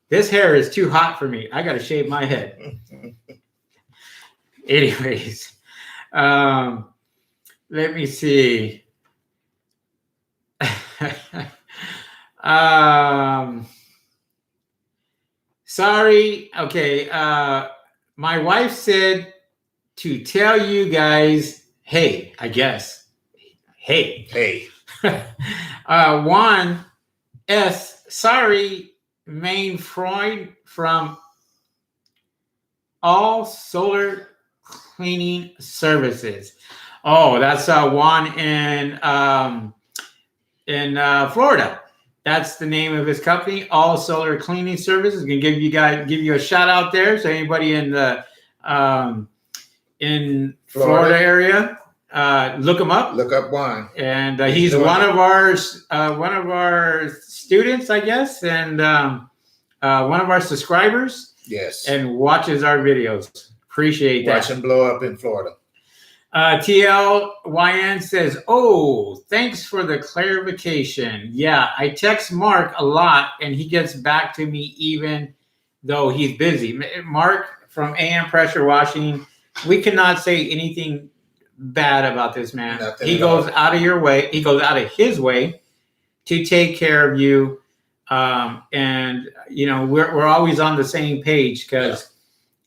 Speaker 1: this hair is too hot for me. I got to shave my head. Anyways, let me see. Sorry. Okay. My wife said to tell you guys, hey, I guess. Hey. Juan S. Sorry, main Freud from All Solar Cleaning Services. Oh, that's Juan in Florida. That's the name of his company, All Solar Cleaning Services. I'm gonna give you a shout out there. So anybody in the in Florida area, look him up.
Speaker 2: Look up Juan.
Speaker 1: And he's one of our students, I guess, and one of our subscribers.
Speaker 2: Yes.
Speaker 1: And watches our videos. Appreciate that.
Speaker 2: Watch him blow up in Florida.
Speaker 1: TLYN says, oh, thanks for the clarification. Yeah, I text Mark a lot, and he gets back to me even though he's busy. Mark from AM Pressure Washing, we cannot say anything bad about this man.
Speaker 2: Nothing
Speaker 1: he goes out of your way. He goes out of his way to take care of you. And, you know, we're always on the same page because,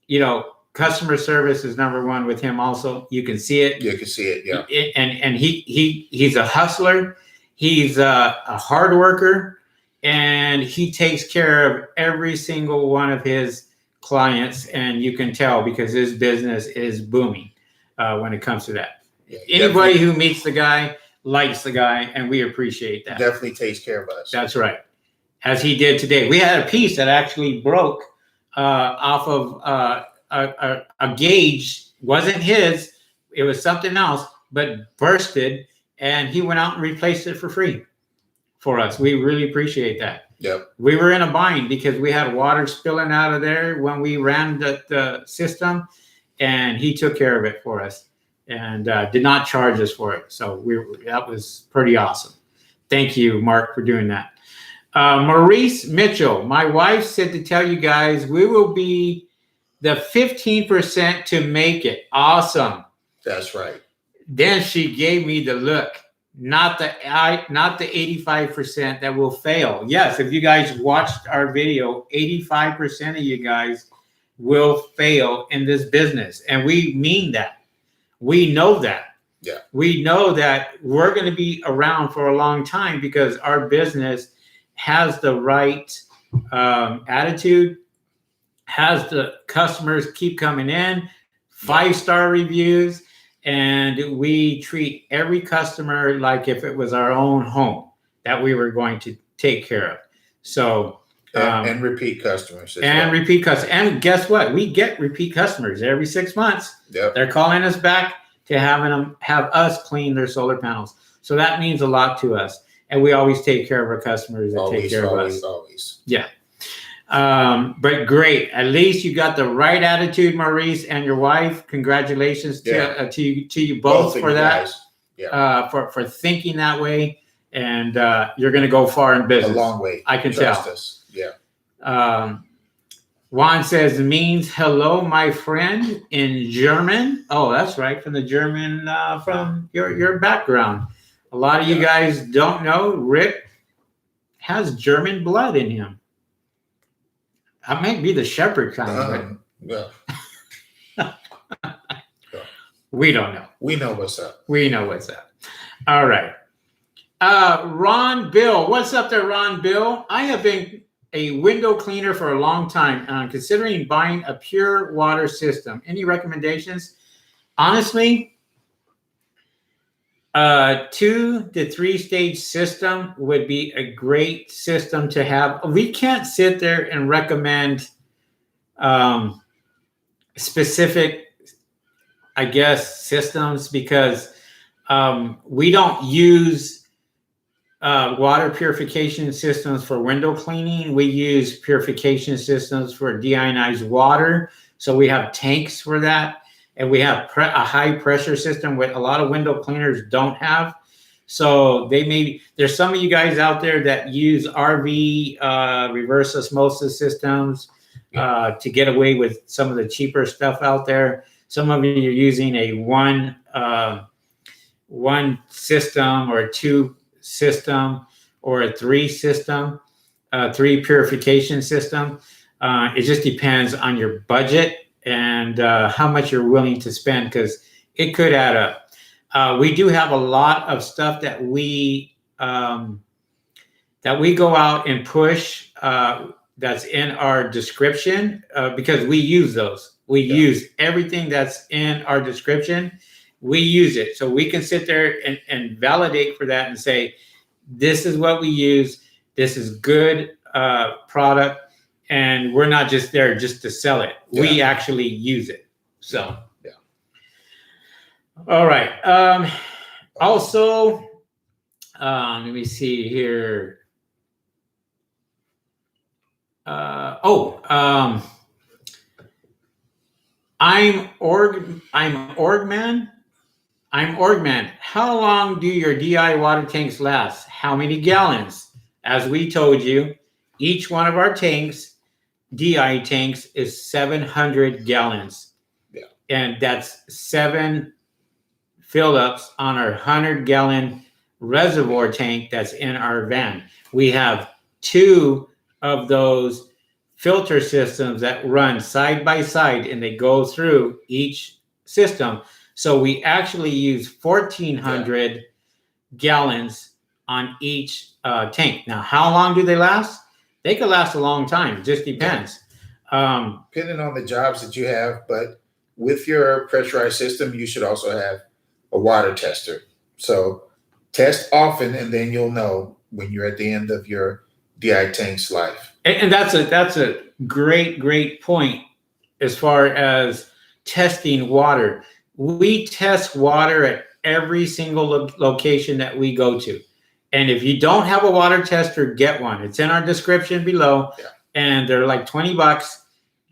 Speaker 1: you know, customer service is number one with him also. You can see it.
Speaker 2: You can see it, yeah.
Speaker 1: And he's a hustler. He's a hard worker. And he takes care of every single one of his clients. And you can tell because his business is booming when it comes to that.
Speaker 2: Yeah,
Speaker 1: anybody who meets the guy likes the guy, and we appreciate that.
Speaker 2: Definitely takes care of us.
Speaker 1: That's right. As he did today. We had a piece that actually broke off of a gauge. Wasn't his. It was something else, but bursted, and he went out and replaced it for free for us. We really appreciate that.
Speaker 2: Yep.
Speaker 1: We were in a bind because we had water spilling out of there when we ran the system, and he took care of it for us and did not charge us for it. So that was pretty awesome. Thank you, Mark, for doing that. Maurice Mitchell, my wife said to tell you guys we will be the 15% to make it. Awesome.
Speaker 2: That's right.
Speaker 1: Then she gave me the look. Not the 85% that will fail. Yes, if you guys watched our video, 85% of you guys will fail in this business. And we mean that. We know that.
Speaker 2: Yeah.
Speaker 1: We know that we're going to be around for a long time because our business has the right attitude, has the customers keep coming in, 5-star reviews, and we treat every customer like if it was our own home that we were going to take care of. So
Speaker 2: and repeat customers.
Speaker 1: Repeat customers. And guess what? We get repeat customers every 6 months.
Speaker 2: Yep.
Speaker 1: They're calling us back to have us clean their solar panels. So that means a lot to us. And we always take care of our customers that take care of us.
Speaker 2: Always.
Speaker 1: Yeah. But great. At least you got the right attitude, Maurice, and your wife. Congratulations to you both for that.
Speaker 2: Yeah.
Speaker 1: For thinking that way. And you're going to go far in business.
Speaker 2: A long way.
Speaker 1: I can
Speaker 2: Trust
Speaker 1: tell.
Speaker 2: us. Yeah.
Speaker 1: Juan says, means hello, my friend, in German. Oh, that's right. From the German, from your background. A lot of you guys don't know Rick has German blood in him. I might be the shepherd kind,
Speaker 2: but
Speaker 1: we don't know.
Speaker 2: We know what's up.
Speaker 1: We know what's up. All right. Ron Bill. What's up there, Ron Bill? I have been a window cleaner for a long time, and I'm considering buying a pure water system. Any recommendations? Honestly, 2 to 3 stage system would be a great system to have. We can't sit there and recommend specific, I guess, systems because we don't use water purification systems for window cleaning. We use purification systems for deionized water. So we have tanks for that. And we have a high pressure system, which a lot of window cleaners don't have. So there's some of you guys out there that use RV reverse osmosis systems to get away with some of the cheaper stuff out there. Some of you are using a one system or a 2 system or a 3 system, 3 purification system. It just depends on your budget and how much you're willing to spend, because it could add up. We do have a lot of stuff that we go out and push that's in our description because we use those. We use everything that's in our description. We use it. So we can sit there and validate for that and say, this is what we use. This is good product. And we're not just there just to sell it. Yeah. We actually use it. So, yeah. All right. Also, let me see here. I'm Orgman. How long do your DI water tanks last? How many gallons? As we told you, each one of our tanks, DI tanks, is 700 gallons. Yeah. And that's 7 fill-ups on our 100-gallon reservoir tank that's in our van. We have 2 of those filter systems that run side by side, and they go through each system. So we actually use 1,400 gallons on each tank. Now, how long do they last? They could last a long time. Just depends.
Speaker 2: Depending on the jobs that you have, but with your pressurized system, you should also have a water tester. So test often, and then you'll know when you're at the end of your DI tank's life.
Speaker 1: And that's a great point as far as testing water. We test water at every single location that we go to. And if you don't have a water tester, get one. It's in our description below. Yeah. And they're like $20.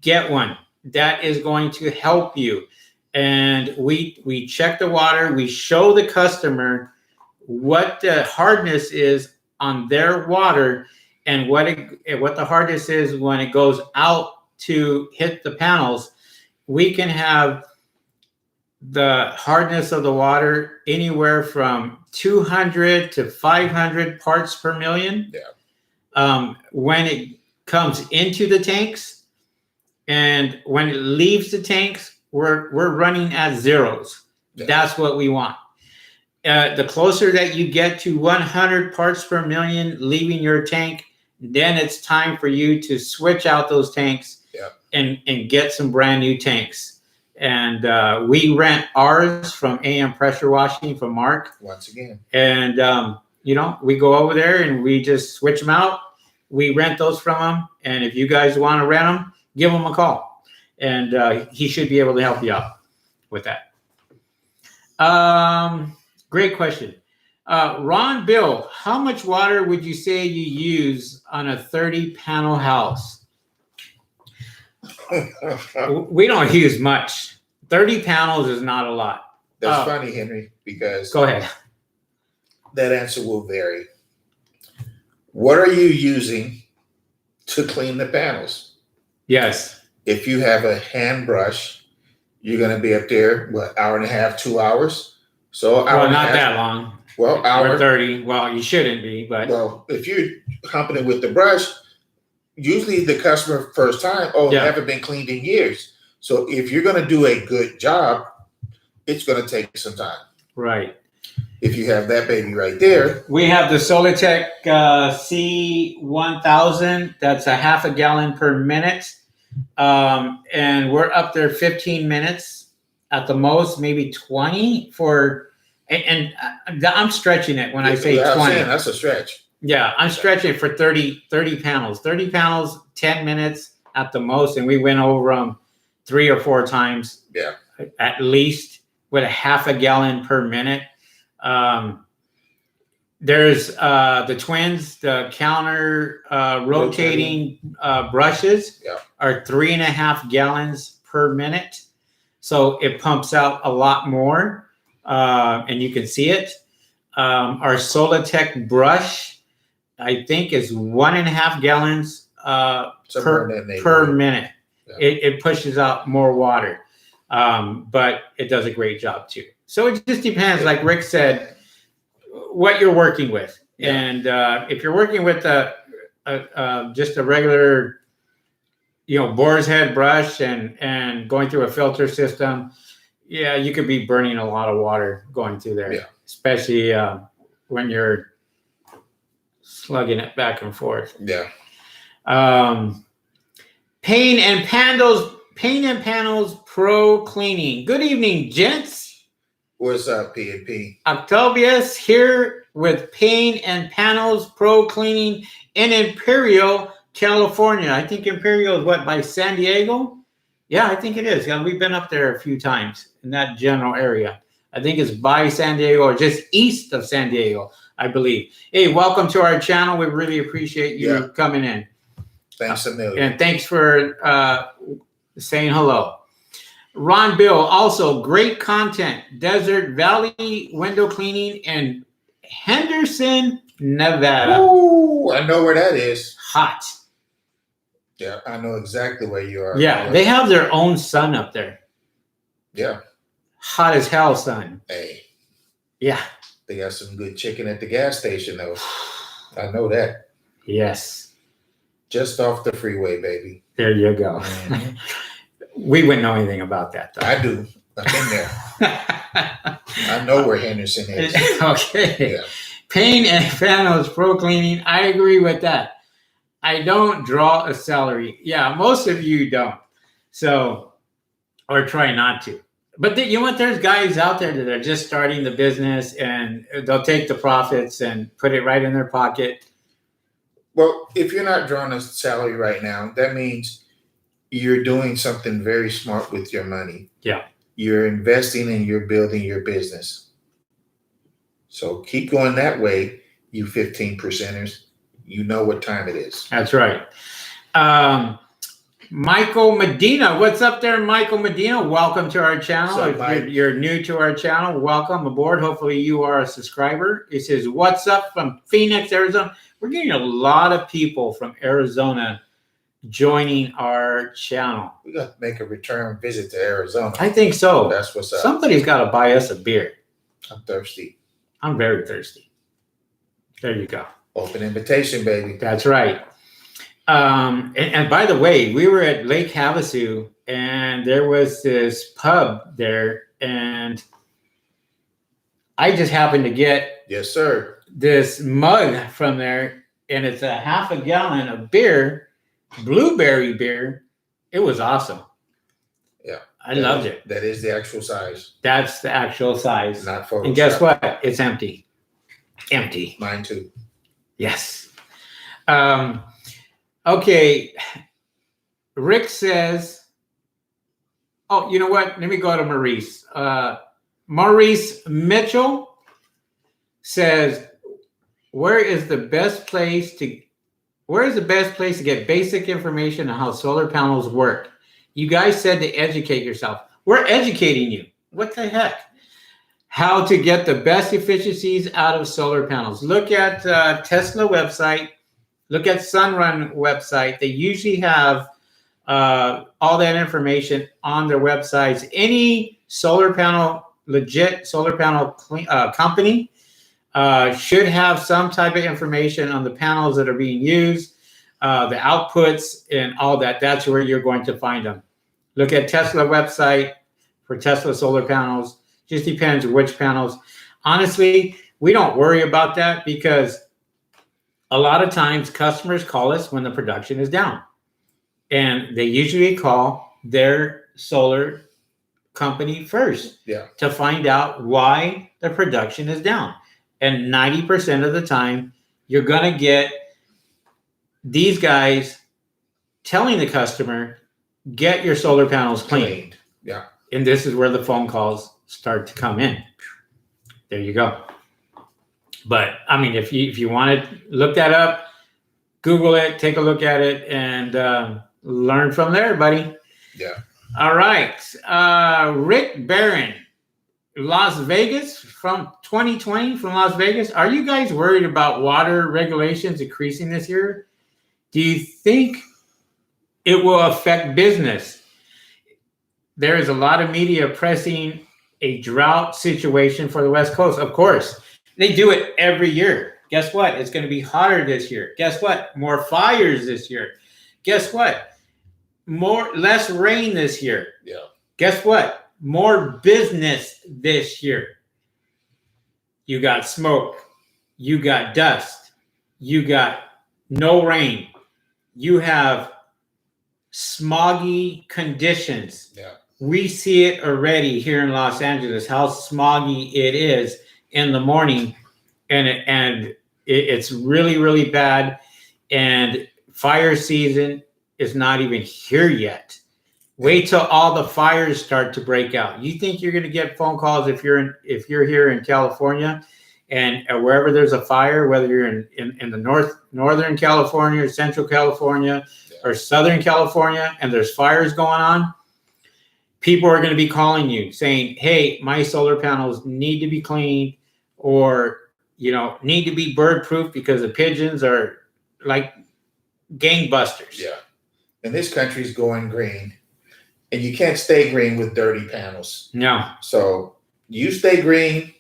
Speaker 1: Get one. That is going to help you. And we check the water. We show the customer what the hardness is on their water and what the hardness is when it goes out to hit the panels. We can have the hardness of the water anywhere from 200 to 500 parts per million. Yeah. When it comes into the tanks, and when it leaves the tanks, we're running at zeros. Yeah. That's what we want. The closer that you get to 100 parts per million leaving your tank, then it's time for you to switch out those tanks. Yeah. and get some brand new tanks. And we rent ours from AM Pressure Washing from Mark.
Speaker 2: Once again.
Speaker 1: And, we go over there and we just switch them out. We rent those from them. And if you guys want to rent them, give them a call. And he should be able to help you out with that. Great question. Ron Bill, how much water would you say you use on a 30-panel house? We don't use much. 30 panels is not a lot.
Speaker 2: That's funny, Henry, because
Speaker 1: go ahead.
Speaker 2: That answer will vary. What are you using to clean the panels?
Speaker 1: Yes.
Speaker 2: If you have a hand brush, you're going to be up there, hour and a half, 2 hours? So
Speaker 1: not that long.
Speaker 2: Well, hour.
Speaker 1: Or 30. Well, you shouldn't be, but.
Speaker 2: Well, if you're humping it with the brush, usually the customer first time, haven't been cleaned in years. So if you're going to do a good job, it's going to take some time.
Speaker 1: Right.
Speaker 2: If you have that baby right there.
Speaker 1: We have the Solitech C1000. That's a half a gallon per minute. And we're up there 15 minutes at the most, maybe 20 for, and I'm stretching it when I say 20.
Speaker 2: That's a stretch.
Speaker 1: Yeah, I'm stretching for 30 panels. 30 panels, 10 minutes at the most, and we went over them 3 or 4 times,
Speaker 2: Yeah.
Speaker 1: at least, with a half a gallon per minute. There's the twins, the counter rotating brushes are 3.5 gallons per minute. So it pumps out a lot more, and you can see it. Our Solitech brush, I think, is 1.5 gallons per minute. Yeah. It pushes out more water, but it does a great job too. So it just depends, like Rick said, what you're working with. Yeah. And if you're working with just a regular, boar's head brush and going through a filter system, yeah, you could be burning a lot of water going through there, especially when you're slugging it back and forth.
Speaker 2: Yeah.
Speaker 1: Paint and Panels Pro Cleaning. Good evening, gents.
Speaker 2: What's up, P&P?
Speaker 1: Octavius here with Paint and Panels Pro Cleaning in Imperial, California. I think Imperial is by San Diego? Yeah, I think it is. Yeah, we've been up there a few times in that general area. I think it's by San Diego or just east of San Diego, I believe. Hey, welcome to our channel. We really appreciate you coming in.
Speaker 2: Thanks a million.
Speaker 1: And thanks for saying hello. Ron Bill, also great content. Desert Valley window cleaning in Henderson, Nevada.
Speaker 2: Ooh, I know where that is.
Speaker 1: Hot.
Speaker 2: Yeah, I know exactly where you are.
Speaker 1: Yeah, they have their own sun up there.
Speaker 2: Yeah.
Speaker 1: Hot as hell sun.
Speaker 2: Hey.
Speaker 1: Yeah.
Speaker 2: They got some good chicken at the gas station, though. I know that.
Speaker 1: Yes.
Speaker 2: Just off the freeway, baby.
Speaker 1: There you go. Mm-hmm. We wouldn't know anything about that, though.
Speaker 2: I do. I've been there. I know where Henderson is.
Speaker 1: Okay. Yeah. Paint and Panels Pro Cleaning. I agree with that. I don't draw a salary. Yeah, most of you don't. So, or try not to. But you know what? There's guys out there that are just starting the business and they'll take the profits and put it right in their pocket.
Speaker 2: Well, if you're not drawing a salary right now, that means you're doing something very smart with your money.
Speaker 1: Yeah.
Speaker 2: You're investing and you're building your business. So keep going that way, you 15%ers. You know what time it is.
Speaker 1: That's right. Michael Medina. What's up there, Michael Medina? Welcome to our channel. If you're new to our channel, welcome aboard. Hopefully you are a subscriber. It says, what's up from Phoenix, Arizona? We're getting a lot of people from Arizona joining our channel.
Speaker 2: We got to make a return visit to Arizona.
Speaker 1: I think so.
Speaker 2: That's what's up.
Speaker 1: Somebody's got to buy us a beer.
Speaker 2: I'm thirsty.
Speaker 1: I'm very thirsty. There you go.
Speaker 2: Open invitation, baby.
Speaker 1: That's right. And by the way, we were at Lake Havasu and there was this pub there and I just happened to get this mug from there and it's a half a gallon of beer, blueberry beer. It was awesome.
Speaker 2: Yeah.
Speaker 1: I loved it.
Speaker 2: That is the actual size.
Speaker 1: That's the actual size.
Speaker 2: Not Photoshop.
Speaker 1: And guess what? It's empty. Empty.
Speaker 2: Mine too. Yes.
Speaker 1: Okay. Rick says, oh, you know what? Let me go to Maurice. Maurice Mitchell says, where is the best place to get basic information on how solar panels work? You guys said to educate yourself. We're educating you. What the heck? How to get the best efficiencies out of solar panels. Look at Tesla website. Look at Sunrun website. They usually have all that information on their websites. Any legit solar panel company should have some type of information on the panels that are being used, the outputs and all that. That's where you're going to find them. Look at Tesla website for Tesla solar panels. Just depends which panels. Honestly, we don't worry about that because a lot of times customers call us when the production is down. And they usually call their solar company first to find out why the production is down. And 90% of the time, you're going to get these guys telling the customer, get your solar panels cleaned.
Speaker 2: Cleaned. Yeah.
Speaker 1: And this is where the phone calls start to come in. There you go. But I mean, if you want to look that up, Google it, take a look at it, and learn from there, buddy.
Speaker 2: Yeah.
Speaker 1: All right. Rick Barron, Las Vegas, from 2020 from Las Vegas. Are you guys worried about water regulations increasing this year? Do you think it will affect business? There is a lot of media pressing a drought situation for the West Coast. Of course, they do it every year. Guess what? It's going to be hotter this year. Guess what? More fires this year. Guess what? Less rain this year.
Speaker 2: Yeah.
Speaker 1: Guess what? More business this year. You got smoke. You got dust. You got no rain. You have smoggy conditions.
Speaker 2: Yeah.
Speaker 1: We see it already here in Los Angeles, how smoggy it is in the morning. And it's really, really bad. And fire season is not even here yet. Wait till all the fires start to break out. You think you're going to get phone calls if you're here in California and wherever there's a fire, whether you're in the northern California or Central California or Southern California, and there's fires going on, people are going to be calling you saying, hey, my solar panels need to be cleaned, or need to be bird proof because the pigeons are like gangbusters.
Speaker 2: Yeah. And this country's going green, and you can't stay green with dirty panels.
Speaker 1: No.
Speaker 2: So you stay green,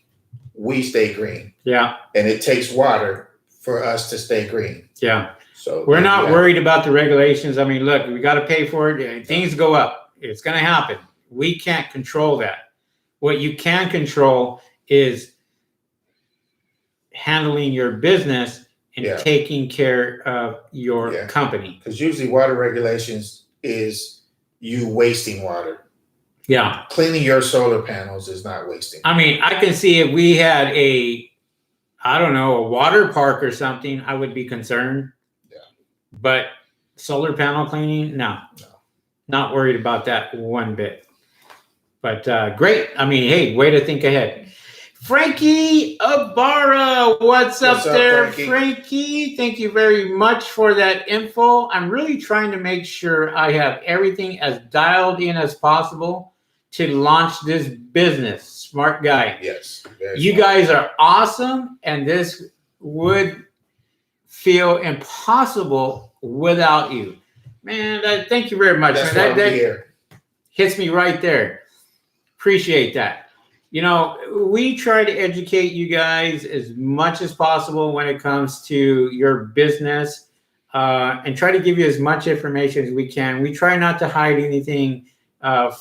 Speaker 2: we stay green.
Speaker 1: Yeah.
Speaker 2: And it takes water for us to stay green.
Speaker 1: Yeah.
Speaker 2: So
Speaker 1: we're not worried about the regulations. I mean, look, we got to pay for it. Things go up. It's going to happen. We can't control that. What you can control is handling your business and taking care of your company.
Speaker 2: Because usually water regulations is you wasting water.
Speaker 1: Yeah.
Speaker 2: Cleaning your solar panels is not wasting.
Speaker 1: I mean, I can see if we had a water park or something, I would be concerned.
Speaker 2: Yeah.
Speaker 1: But solar panel cleaning, no. Not worried about that one bit. But great. I mean, hey, way to think ahead. Frankie Ibarra, what's up there, Frankie? Thank you very much for that info. I'm really trying to make sure I have everything as dialed in as possible to launch this business. Smart guy.
Speaker 2: Yes.
Speaker 1: You guys are awesome, and this would feel impossible without you. Man, thank you very much.
Speaker 2: That's
Speaker 1: man. That hits me right there. Appreciate that. We try to educate you guys as much as possible when it comes to your business, and try to give you as much information as we can. We try not to hide anything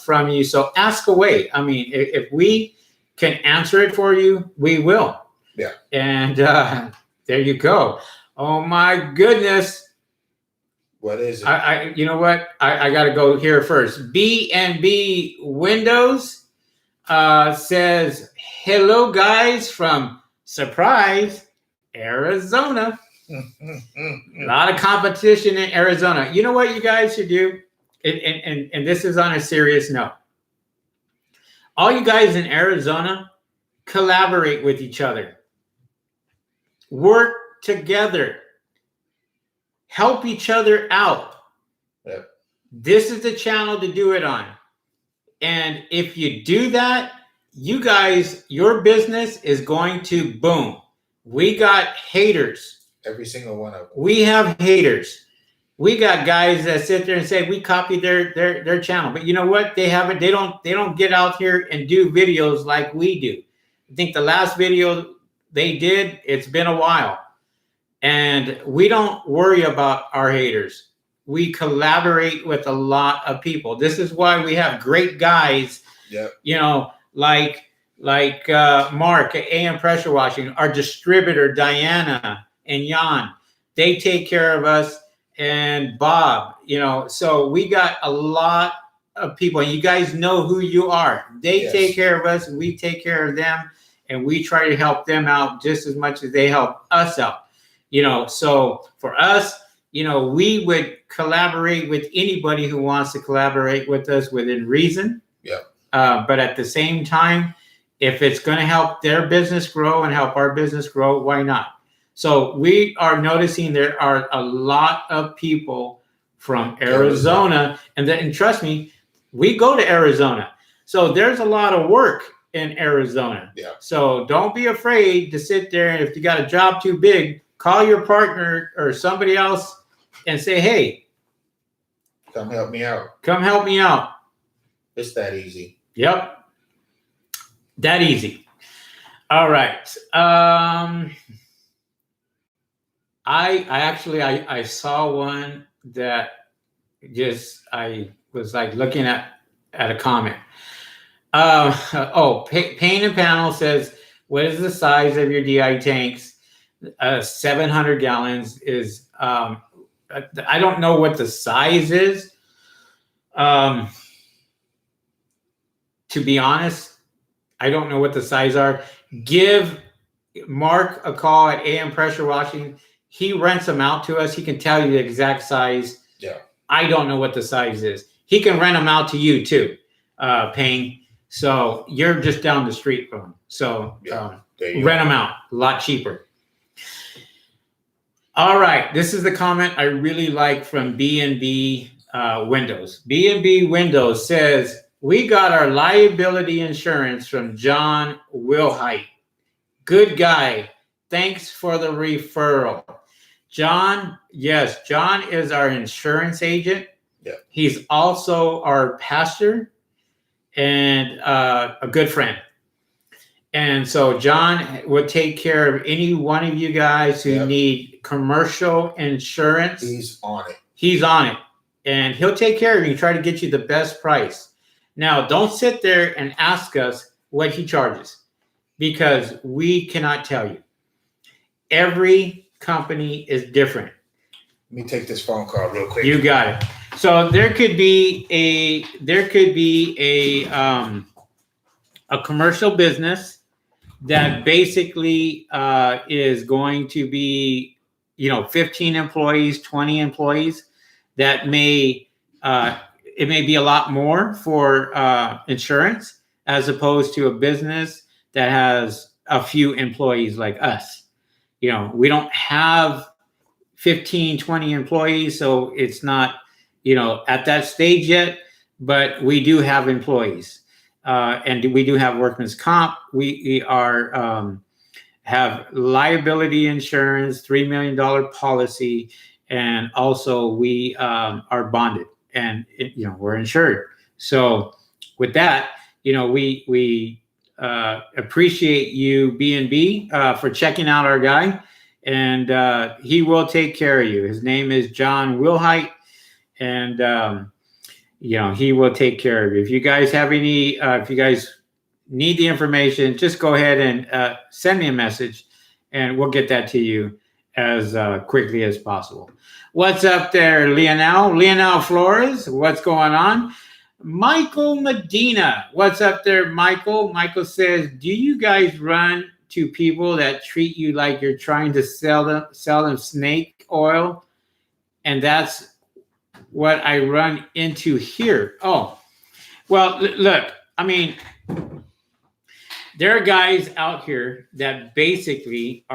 Speaker 1: from you. So ask away. I mean, if we can answer it for you, we will.
Speaker 2: Yeah.
Speaker 1: And there you go. Oh my goodness.
Speaker 2: What is it?
Speaker 1: You know what? I got to go here first. B&B Windows says, hello guys from Surprise, Arizona. A lot of competition in Arizona. You know what you guys should do? And this is on a serious note. All you guys in Arizona, collaborate with each other. Work together. Help each other out.
Speaker 2: Yep.
Speaker 1: This is the channel to do it on. And if you do that, you guys, your business is going to boom. We got haters.
Speaker 2: Every single one of them.
Speaker 1: We have haters. We got guys that sit there and say we copied their channel. But you know what? They haven't. They don't get out here and do videos like we do. I think the last video they did, it's been a while. And we don't worry about our haters. We collaborate with a lot of people. This is why we have great guys, like Mark at AM Pressure Washing, our distributor, Diana and Jan. They take care of us, and Bob, so we got a lot of people, and you guys know who you are. They take care of us, we take care of them, and we try to help them out just as much as they help us out. So for us, we would collaborate with anybody who wants to collaborate with us within reason.
Speaker 2: Yeah.
Speaker 1: But at the same time, if it's going to help their business grow and help our business grow, why not? So we are noticing there are a lot of people from Arizona, and trust me, we go to Arizona. So there's a lot of work in Arizona.
Speaker 2: Yeah.
Speaker 1: So don't be afraid to sit there, and if you got a job too big, call your partner or somebody else and say, hey,
Speaker 2: come help me out.
Speaker 1: Come help me out.
Speaker 2: It's that easy.
Speaker 1: Yep. That easy. All right. I saw one that I was like looking at a comment. Paint and Panel says, what is the size of your DI tanks? 700 gallons is, I don't know what the size is. To be honest, I don't know what the size are. Give Mark a call at AM Pressure Washing. He rents them out to us. He can tell you the exact size.
Speaker 2: Yeah.
Speaker 1: I don't know what the size is. He can rent them out to you too, Payne. So you're just down the street from him. So rent them out, a lot cheaper. All right. This is the comment I really like from B&B Windows. B&B Windows says, we got our liability insurance from John Wilhite. Good guy. Thanks for the referral. John, yes, John is our insurance agent.
Speaker 2: Yeah. He's
Speaker 1: also our pastor and a good friend. And so John would take care of any one of you guys who need commercial insurance.
Speaker 2: He's on it.
Speaker 1: He's on it. And he'll take care of you, try to get you the best price. Now, don't sit there and ask us what he charges, because we cannot tell you. Every company is different.
Speaker 2: Let me take this phone call real quick.
Speaker 1: You got it. So there could be a commercial business that basically is going to be 15 employees, 20 employees. That may it may be a lot more for insurance as opposed to a business that has a few employees like us. We don't have 15, 20 employees, so it's not, at that stage yet, but we do have employees. And we do have workman's comp. We are have liability insurance, $3 million policy, and also we are bonded, and we're insured. So with that, we appreciate you, B&B, for checking out our guy, and he will take care of you. His name is John Wilhite, and he will take care of you. If you guys have any, if you guys need the information, just go ahead and send me a message, and we'll get that to you as quickly as possible. What's up there, Lionel Flores? What's going on? Michael Medina. What's up there, Michael? Michael says, do you guys run to people that treat you like you're trying to sell them snake oil? And that's what I run into here. Oh, well, look, I mean, there are guys out here that basically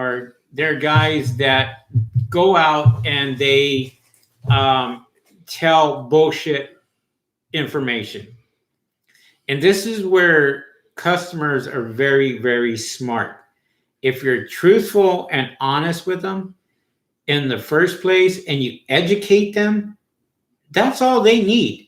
Speaker 1: they're guys that go out and they tell bullshit information. And this is where customers are very, very smart. If you're truthful and honest with them in the first place and you educate them, that's all they need.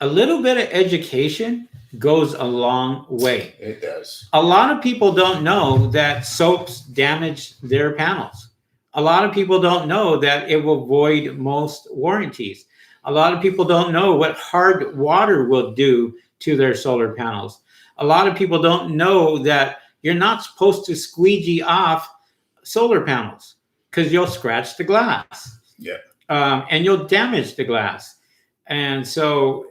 Speaker 1: A little bit of education goes a long way.
Speaker 2: It does.
Speaker 1: A lot of people don't know that soaps damage their panels. A lot of people don't know that it will void most warranties. A lot of people don't know what hard water will do to their solar panels. A lot of people don't know that you're not supposed to squeegee off solar panels because you'll scratch the glass.
Speaker 2: Yeah.
Speaker 1: And you'll damage the glass. And so,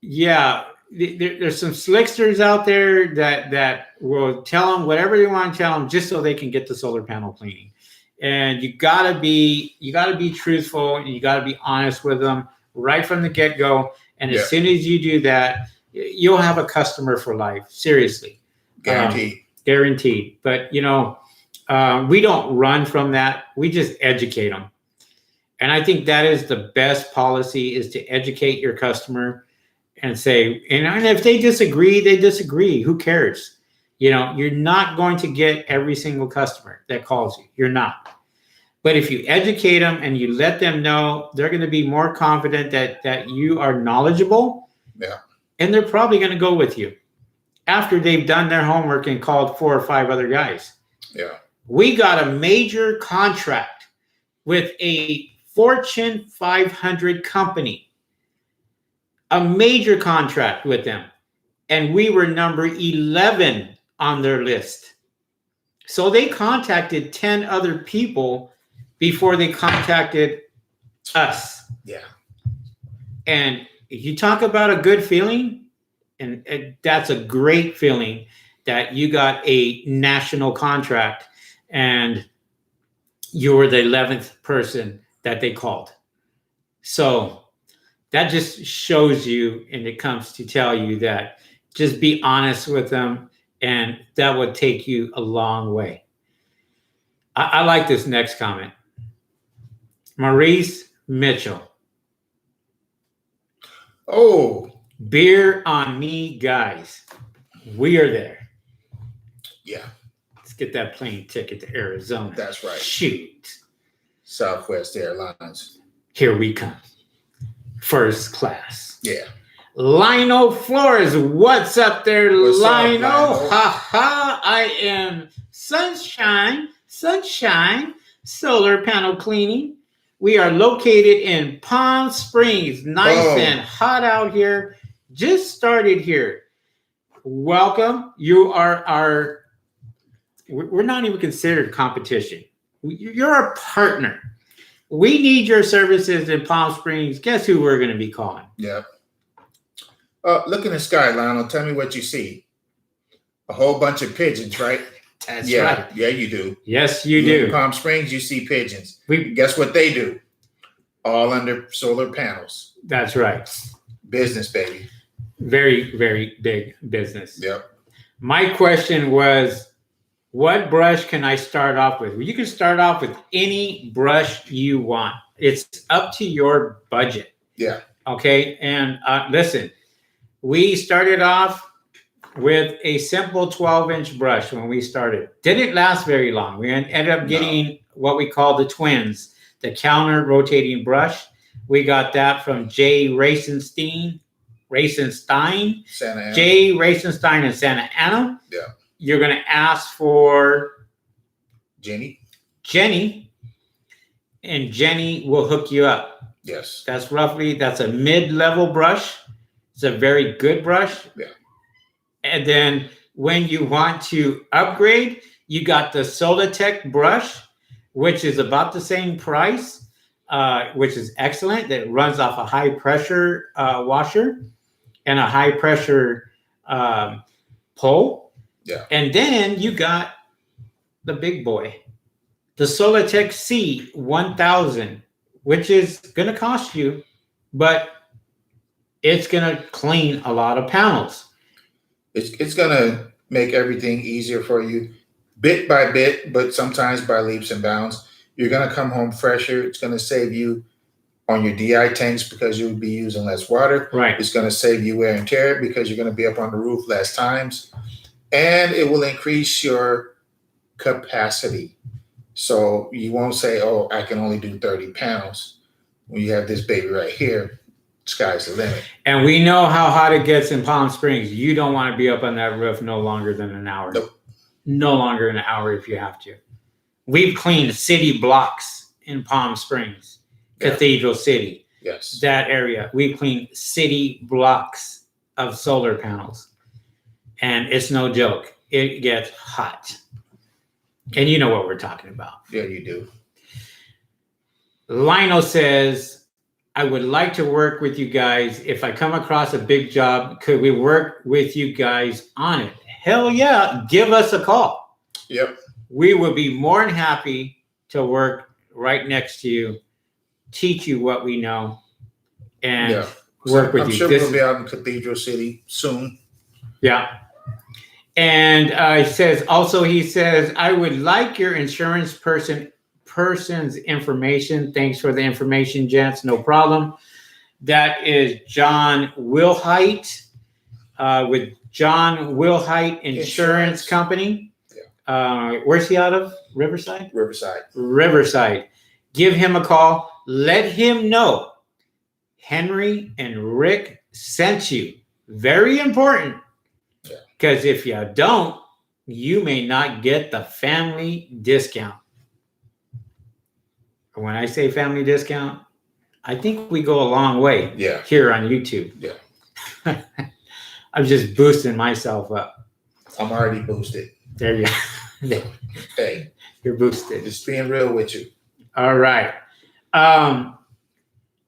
Speaker 1: yeah, there's some slicksters out there that will tell them whatever they want to tell them just so they can get the solar panel cleaning. And you gotta be truthful, and you gotta be honest with them right from the get-go. And as soon as you do that, you'll have a customer for life. Seriously. Guaranteed. But we don't run from that. We just educate them. And I think that is the best policy, is to educate your customer and say, and if they disagree, they disagree. Who cares? You're not going to get every single customer that calls you. You're not. But if you educate them and you let them know, they're going to be more confident that you are knowledgeable.
Speaker 2: Yeah.
Speaker 1: And they're probably going to go with you after they've done their homework and called 4 or 5 other guys.
Speaker 2: Yeah.
Speaker 1: We got a major contract with a Fortune 500 company, a major contract with them. And we were number 11 on their list. So they contacted 10 other people before they contacted us.
Speaker 2: Yeah.
Speaker 1: And you talk about a good feeling, and that's a great feeling that you got a national contract and you were the 11th person that they called. So that just shows you, and it comes to tell you that just be honest with them, and that would take you a long way. I like this next comment. Maurice Mitchell.
Speaker 2: Oh.
Speaker 1: Beer on me, guys. We are there.
Speaker 2: Yeah.
Speaker 1: Let's get that plane ticket to Arizona.
Speaker 2: That's right.
Speaker 1: Shoot.
Speaker 2: Southwest Airlines.
Speaker 1: Here we come. First class.
Speaker 2: Yeah.
Speaker 1: Lionel Flores. What's up there,
Speaker 2: What's
Speaker 1: Lionel?
Speaker 2: up, Lionel?
Speaker 1: Ha ha. I am Sunshine, solar panel cleaning. We are located in Palm Springs. Nice and hot out here. Just started here. Welcome. You are we're not even considered competition. You're a partner. We need your services in Palm Springs. Guess who we're going to be calling?
Speaker 2: Yeah. Look in the sky, Lionel. Tell me what you see. A whole bunch of pigeons, right?
Speaker 1: That's right.
Speaker 2: Yeah, you do.
Speaker 1: Yes, you do.
Speaker 2: In Palm Springs, you see pigeons. Guess what they do? All under solar panels.
Speaker 1: That's right.
Speaker 2: Business, baby.
Speaker 1: Very, very big business.
Speaker 2: Yep.
Speaker 1: My question was, what brush can I start off with? Well, you can start off with any brush you want. It's up to your budget.
Speaker 2: Yeah.
Speaker 1: Okay. And listen, we started off with a simple 12-inch brush when we started. Didn't last very long. We ended up getting what we call the twins, the counter rotating brush. We got that from Jay Racenstein,
Speaker 2: Santa Ana.
Speaker 1: Jay Racenstein in Santa Ana.
Speaker 2: Yeah.
Speaker 1: You're going to ask for
Speaker 2: Jenny,
Speaker 1: and Jenny will hook you up.
Speaker 2: Yes.
Speaker 1: That's a mid-level brush. It's a very good brush.
Speaker 2: Yeah.
Speaker 1: And then when you want to upgrade, you got the Solitech brush, which is about the same price, which is excellent. That runs off a high pressure washer and a high pressure pole.
Speaker 2: Yeah.
Speaker 1: And then you got the big boy, the Solitech C1000, which is going to cost you, but it's going to clean a lot of panels.
Speaker 2: It's going to make everything easier for you bit by bit, but sometimes by leaps and bounds. You're going to come home fresher. It's going to save you on your DI tanks because you'll be using less water.
Speaker 1: Right.
Speaker 2: It's going to save you wear and tear because you're going to be up on the roof less times. And it will increase your capacity. So you won't say, oh, I can only do 30 panels. When you have this baby right here, sky's the limit.
Speaker 1: And we know how hot it gets in Palm Springs. You don't want to be up on that roof no longer than an hour.
Speaker 2: Nope.
Speaker 1: No longer than an hour if you have to. We've cleaned city blocks in Palm Springs, Cathedral City.
Speaker 2: Yes.
Speaker 1: That area. We've cleaned city blocks of solar panels. And it's no joke. It gets hot. And you know what we're talking about.
Speaker 2: Yeah, you do.
Speaker 1: Lionel says, I would like to work with you guys. If I come across a big job, could we work with you guys on it? Hell yeah. Give us a call.
Speaker 2: Yep.
Speaker 1: We will be more than happy to work right next to you, teach you what we know, and work with
Speaker 2: I'm
Speaker 1: you.
Speaker 2: sure we'll be out in Cathedral City soon.
Speaker 1: Yeah. And he says, I would like your insurance person's information. Thanks for the information, gents. No problem. That is John Wilhite with John Wilhite Insurance Company. Yeah. Where's he out of? Riverside? Riverside. Give him a call. Let him know Henry and Rick sent you. Very important. Because if you don't, you may not get the family discount. When I say family discount, I think we go a long way here on YouTube. Yeah. I'm just boosting myself up.
Speaker 2: I'm already boosted.
Speaker 1: There you go.
Speaker 2: Hey.
Speaker 1: You're boosted.
Speaker 2: Just being real with you.
Speaker 1: All right.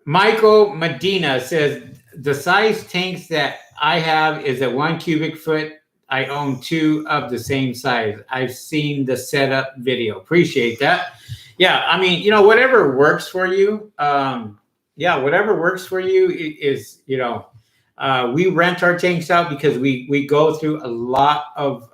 Speaker 1: Michael Medina says, the size tanks that I have is a 1 cubic foot. I own 2 of the same size. I've seen the setup video. Appreciate that. Yeah, I mean, whatever works for you. Whatever works for you is, we rent our tanks out because we go through a lot of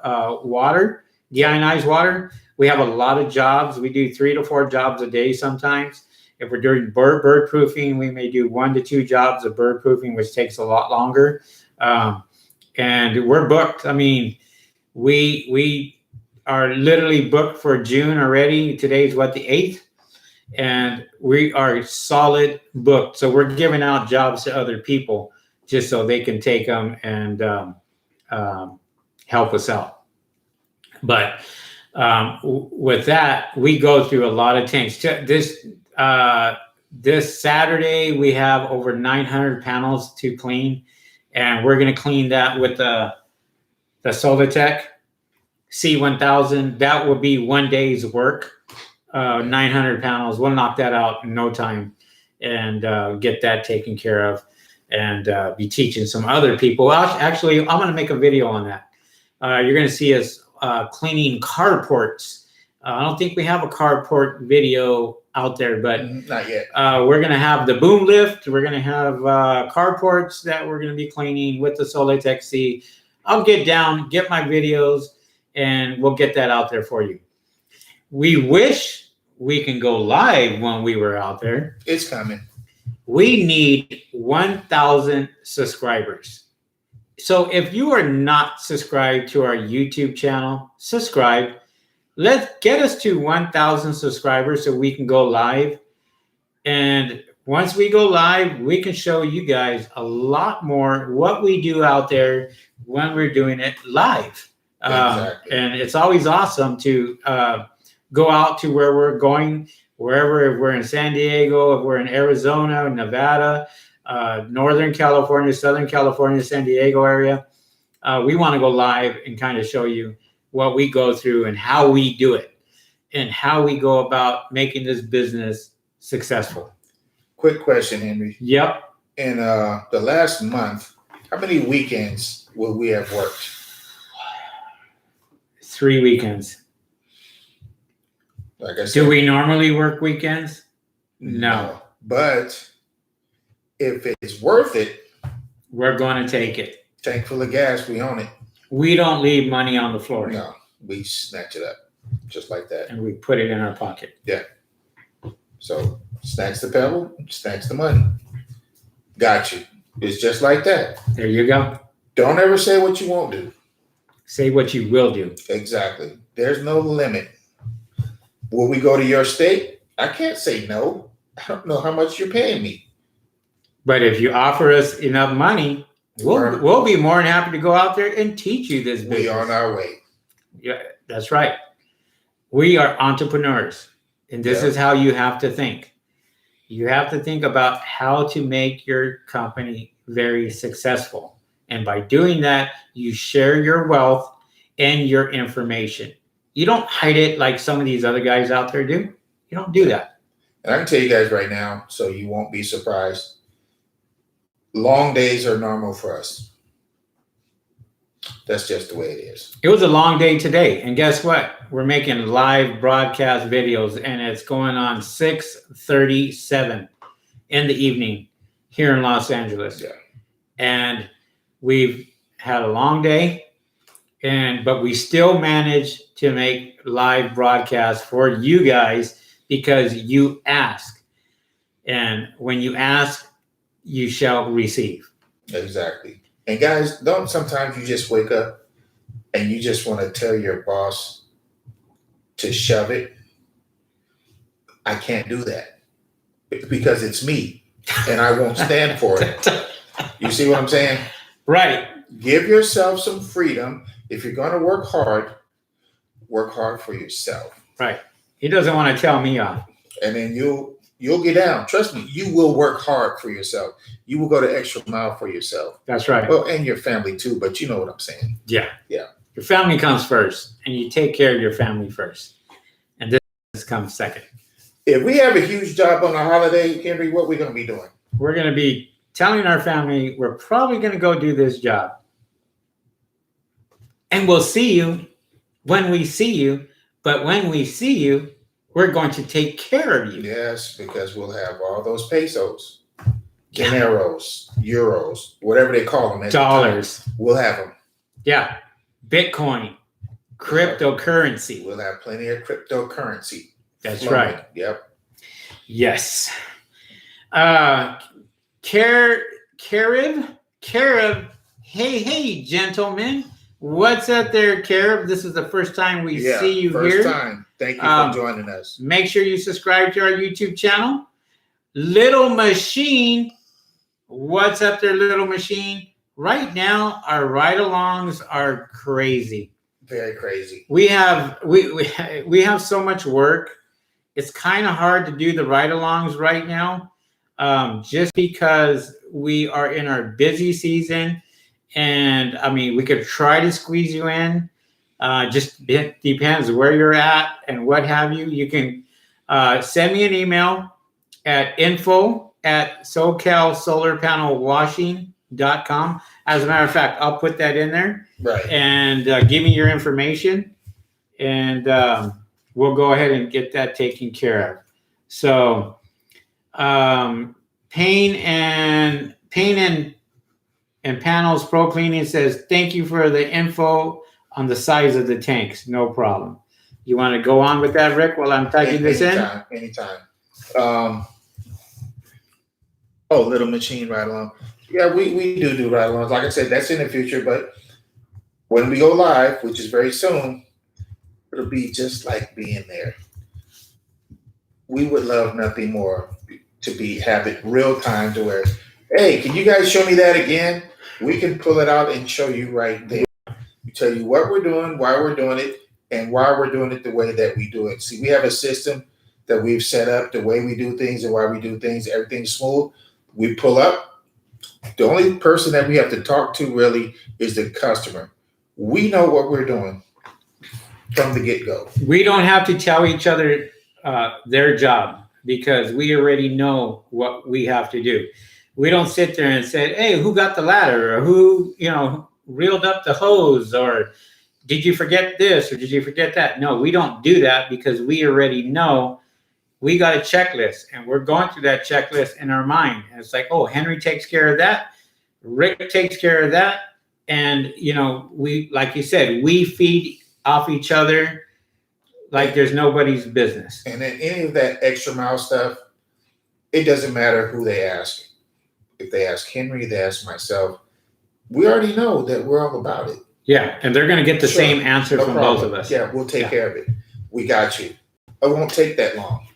Speaker 1: water, deionized water. We have a lot of jobs. We do 3 to 4 jobs a day sometimes. If we're doing bird proofing, we may do 1 to 2 jobs of bird proofing, which takes a lot longer. And we're booked. I mean, we are literally booked for June already. Today's the 8th, and we are solid booked. So we're giving out jobs to other people just so they can take them and help us out. But with that, we go through a lot of tanks. This Saturday, we have over 900 panels to clean. And we're going to clean that with the Solitech C1000. That will be 1 day's work. 900 panels. We'll knock that out in no time and get that taken care of and be teaching some other people. Actually, I'm going to make a video on that. You're going to see us cleaning carports. I don't think we have a carport video out there, but
Speaker 2: not yet.
Speaker 1: We're going to have the boom lift. We're going to have carports that we're going to be cleaning with the Solitech C. I'll get down, get my videos, and we'll get that out there for you. We wish we can go live when we were out there.
Speaker 2: It's coming.
Speaker 1: We need 1,000 subscribers. So if you are not subscribed to our YouTube channel, subscribe. Let's get us to 1,000 subscribers so we can go live. And once we go live, we can show you guys a lot more what we do out there when we're doing it live. Exactly. And it's always awesome to go out to where we're going, wherever, if we're in San Diego, if we're in Arizona, Nevada, Northern California, Southern California, San Diego area. We want to go live and kind of show you what we go through and how we do it and how we go about making this business successful.
Speaker 2: Quick question, Henry.
Speaker 1: Yep.
Speaker 2: In the last month, how many weekends will we have worked?
Speaker 1: 3 weekends.
Speaker 2: Like I said,
Speaker 1: do we normally work weekends? No.
Speaker 2: But if it's worth it,
Speaker 1: we're going to take it.
Speaker 2: Tank full of gas, we own it.
Speaker 1: We don't leave money on the floor.
Speaker 2: No, we snatch it up just like that.
Speaker 1: And we put it in our pocket.
Speaker 2: Yeah. So snatch the pebble, snatch the money. Got you. It's just like that.
Speaker 1: There you go.
Speaker 2: Don't ever say what you won't do.
Speaker 1: Say what you will do.
Speaker 2: Exactly. There's no limit. Will we go to your state? I can't say no. I don't know how much you're paying me.
Speaker 1: But if you offer us enough money, we'll be more than happy to go out there and teach you this business.
Speaker 2: We on our way.
Speaker 1: Yeah, that's right. We are entrepreneurs, and this is how you have to think. You have to think about how to make your company very successful. And by doing that, you share your wealth and your information. You don't hide it like some of these other guys out there do. You don't do that.
Speaker 2: And I can tell you guys right now, so you won't be surprised. Long days are normal for us. That's just the way it is.
Speaker 1: It was a long day today, and guess what? We're making live broadcast videos, and it's going on 6:37 in the evening here in Los Angeles.
Speaker 2: Yeah.
Speaker 1: And we've had a long day, but we still managed to make live broadcasts for you guys because you ask. And when you ask, you shall receive.
Speaker 2: Exactly. And guys, don't sometimes you just wake up and you just want to tell your boss to shove it. I can't do that because it's me and I won't stand for it. You see what I'm saying?
Speaker 1: Right.
Speaker 2: Give yourself some freedom. If you're going to work hard for yourself.
Speaker 1: Right. He doesn't want to tell me off.
Speaker 2: And then you'll get down. Trust me, you will work hard for yourself. You will go the extra mile for yourself.
Speaker 1: That's right.
Speaker 2: Well, and your family too, but you know what I'm saying.
Speaker 1: Yeah.
Speaker 2: Yeah.
Speaker 1: Your family comes first, and you take care of your family first. And this comes second.
Speaker 2: If we have a huge job on a holiday, Henry, what we're going to be doing?
Speaker 1: We're going to be telling our family we're probably going to go do this job. And we'll see you when we see you. But when we see you, we're going to take care of you.
Speaker 2: Yes, because we'll have all those pesos, dineros, euros, whatever they call them.
Speaker 1: Dollars.
Speaker 2: We'll have them.
Speaker 1: Yeah. Bitcoin. Cryptocurrency.
Speaker 2: We'll have plenty of cryptocurrency.
Speaker 1: That's
Speaker 2: flowing.
Speaker 1: right.
Speaker 2: Yep.
Speaker 1: Yes. Carib. Hey, gentlemen. What's up there, Carib? This is the first time we see you
Speaker 2: first
Speaker 1: here.
Speaker 2: First time. Thank you for joining us.
Speaker 1: Make sure you subscribe to our YouTube channel. Little Machine. What's up there, Little Machine? Right now, our ride-alongs are crazy.
Speaker 2: Very crazy.
Speaker 1: We have so much work. It's kind of hard to do the ride-alongs right now, just because we are in our busy season. And I mean, we could try to squeeze you in. Just depends where you're at and what have you. You can send me an email at info@SoCalSolarPanelWashing.com. As a matter of fact, I'll put that in there.
Speaker 2: Right.
Speaker 1: And give me your information, and we'll go ahead and get that taken care of. So, Pain and Panels Pro Cleaning says, thank you for the info on the size of the tanks. No problem. You want to go on with that, Rick, while I'm typing this in?
Speaker 2: Anytime. Little Machine ride-along. Yeah, we do ride-alongs. Like I said, that's in the future, but when we go live, which is very soon, it'll be just like being there. We would love nothing more to have it real time to where, hey, can you guys show me that again? We can pull it out and show you right there. We tell you what we're doing, why we're doing it, and why we're doing it the way that we do it. See, we have a system that we've set up, the way we do things and why we do things. Everything's smooth. We pull up. The only person that we have to talk to really is the customer. We know what we're doing from the get-go.
Speaker 1: We don't have to tell each other their job because we already know what we have to do. We don't sit there and say, hey, who got the ladder, or who, reeled up the hose, or did you forget this, or did you forget that? No, we don't do that because we already know we got a checklist, and we're going through that checklist in our mind. And it's like, oh, Henry takes care of that. Rick takes care of that. And, we, like you said, we feed off each other like there's nobody's business.
Speaker 2: And then any of that extra mile stuff, it doesn't matter who they ask. If they ask Henry, they ask myself, we already know that we're all about it.
Speaker 1: Yeah, and they're going to get the same answer from both of us.
Speaker 2: Yeah, we'll take care of it. We got you. It won't take that long.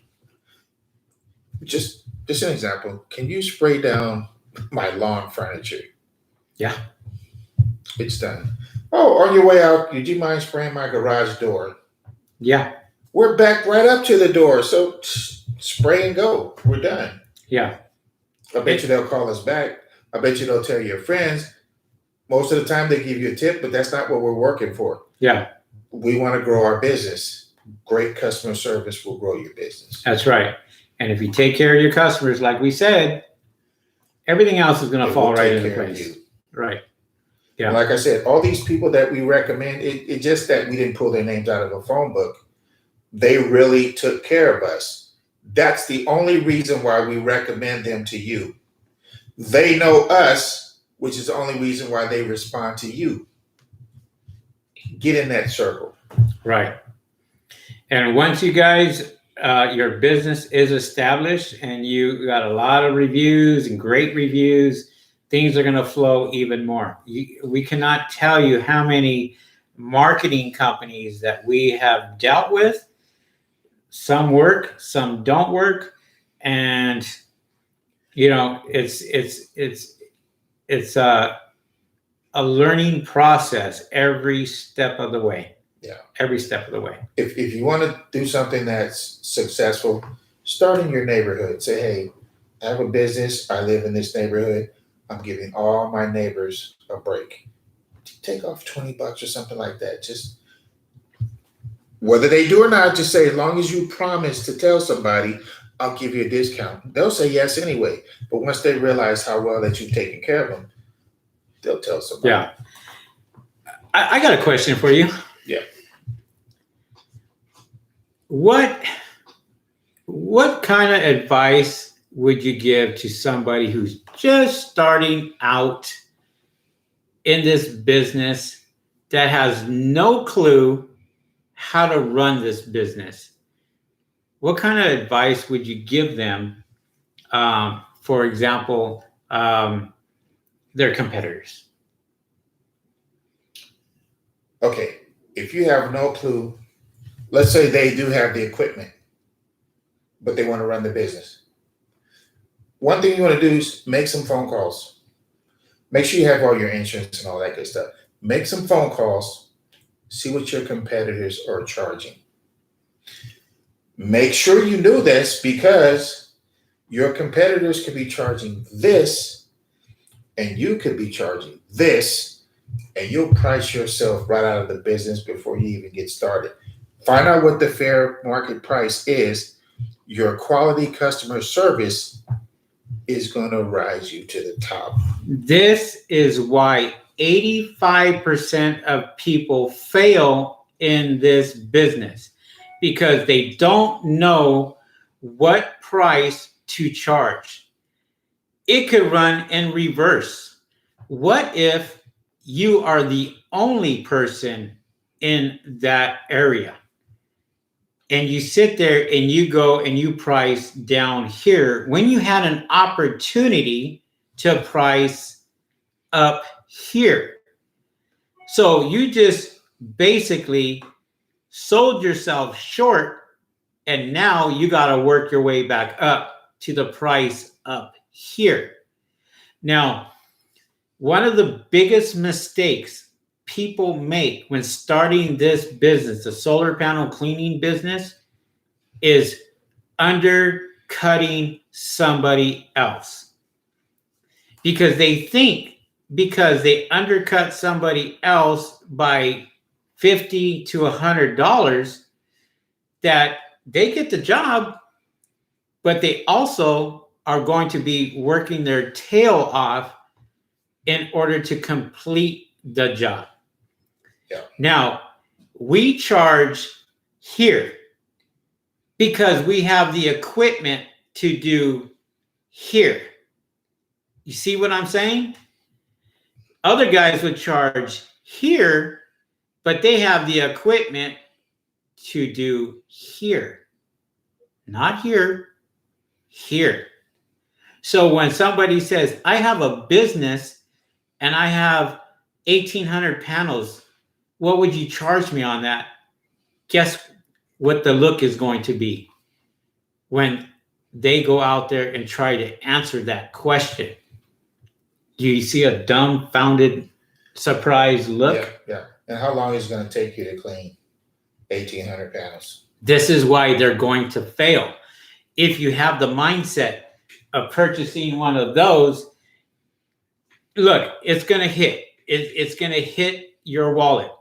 Speaker 2: Just an example. Can you spray down my lawn furniture?
Speaker 1: Yeah.
Speaker 2: It's done. Oh, on your way out, would you mind spraying my garage door?
Speaker 1: Yeah.
Speaker 2: We're back right up to the door. So spray and go. We're done.
Speaker 1: Yeah.
Speaker 2: I bet you they'll call us back. I bet you they'll tell your friends. Most of the time they give you a tip, but that's not what we're working for.
Speaker 1: Yeah.
Speaker 2: We want to grow our business. Great customer service will grow your business.
Speaker 1: That's right. And if you take care of your customers, like we said, everything else is going to fall right into place. Right. Yeah.
Speaker 2: Like I said, all these people that we recommend, it just that we didn't pull their names out of a phone book. They really took care of us. That's the only reason why we recommend them to you. They know us, which is the only reason why they respond to you. Get in that circle.
Speaker 1: Right. And once you guys, your business is established and you got a lot of reviews and great reviews, things are going to flow even more. We cannot tell you how many marketing companies that we have dealt with. Some work, some don't work. And, you know, it's a learning process every step of the way.
Speaker 2: Yeah.
Speaker 1: Every step of the way.
Speaker 2: If you want to do something that's successful, start in your neighborhood. Say, hey, I have a business. I live in this neighborhood. I'm giving all my neighbors a break. Take off $20 or something like that. Just whether they do or not, just say, as long as you promise to tell somebody, I'll give you a discount. They'll say yes anyway. But once they realize how well that you've taken care of them, they'll tell somebody.
Speaker 1: Yeah. I got a question for you.
Speaker 2: Yeah.
Speaker 1: What kind of advice would you give to somebody who's just starting out in this business that has no clue how to run this business? What kind of advice would you give them? For example, their competitors.
Speaker 2: Okay, if you have no clue, let's say they do have the equipment, but they want to run the business. One thing you want to do is make some phone calls. Make sure you have all your insurance and all that good stuff. Make some phone calls. See what your competitors are charging. Make sure you do this because your competitors could be charging this and you could be charging this, and you'll price yourself right out of the business before you even get started. Find out what the fair market price is. Your quality customer service is going to rise you to the top.
Speaker 1: This is why 85% of people fail in this business, because they don't know what price to charge. It could run in reverse. What if you are the only person in that area and you sit there and you go and you price down here when you had an opportunity to price up here? So you just basically sold yourself short, and now you got to work your way back up to the price up here. Now, one of the biggest mistakes people make when starting this business, the solar panel cleaning business, is undercutting somebody else. Because they think because they undercut somebody else by $50 to $100 that they get the job, but they also are going to be working their tail off in order to complete the job.
Speaker 2: Yeah.
Speaker 1: Now, we charge here because we have the equipment to do here. You see what I'm saying? Other guys would charge here, but they have the equipment to do here. Not here, here. So when somebody says, I have a business and I have 1,800 panels, what would you charge me on that? Guess what the look is going to be when they go out there and try to answer that question. Do you see a dumbfounded, surprised look?
Speaker 2: Yeah. And how long is it going to take you to clean 1,800 panels?
Speaker 1: This is why they're going to fail. If you have the mindset of purchasing one of those, look, it's going to hit. It's going to hit your wallet.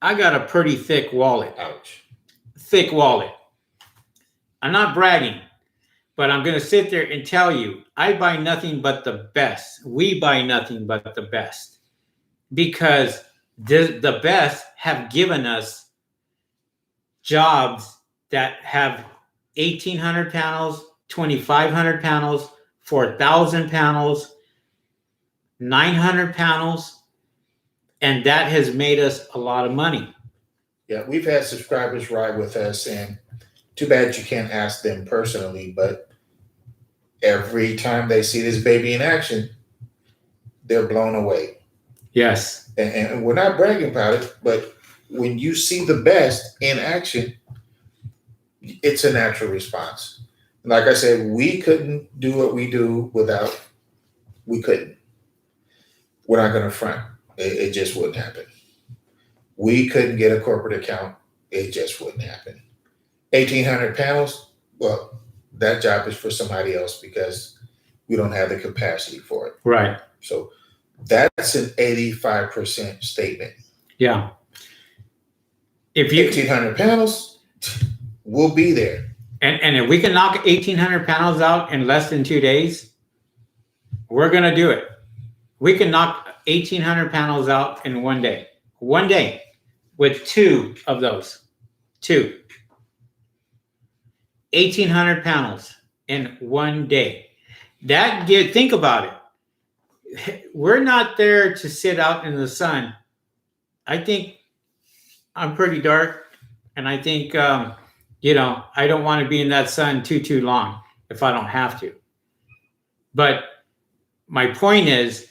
Speaker 1: I got a pretty thick wallet.
Speaker 2: Ouch.
Speaker 1: Thick wallet. I'm not bragging, But I'm going to sit there and tell you, I buy nothing but the best. We buy nothing but the best, because the best have given us jobs that have 1,800 panels, 2,500 panels, 4,000 panels, 900 panels, and that has made us a lot of money.
Speaker 2: Yeah, we've had subscribers ride with us, and too bad you can't ask them personally, but every time they see this baby in action, they're blown away.
Speaker 1: Yes.
Speaker 2: And we're not bragging about it, but when you see the best in action, it's a natural response. Like I said, we couldn't do what we do without, we couldn't. We're not going to front. It just wouldn't happen. We couldn't get a corporate account. It just wouldn't happen. 1,800 panels, well, that job is for somebody else because we don't have the capacity for it.
Speaker 1: Right.
Speaker 2: So that's an 85% statement.
Speaker 1: Yeah. If you
Speaker 2: 1,800 panels, we'll be there.
Speaker 1: And if we can knock 1,800 panels out in less than 2 days, we're going to do it. We can knock 1,800 panels out in 1 day. 1 day with 2 of those. 2. 1,800 panels in 1 day. Think about it. We're not there to sit out in the sun. I think I'm pretty dark, and I think I don't want to be in that sun too long if I don't have to. But my point is,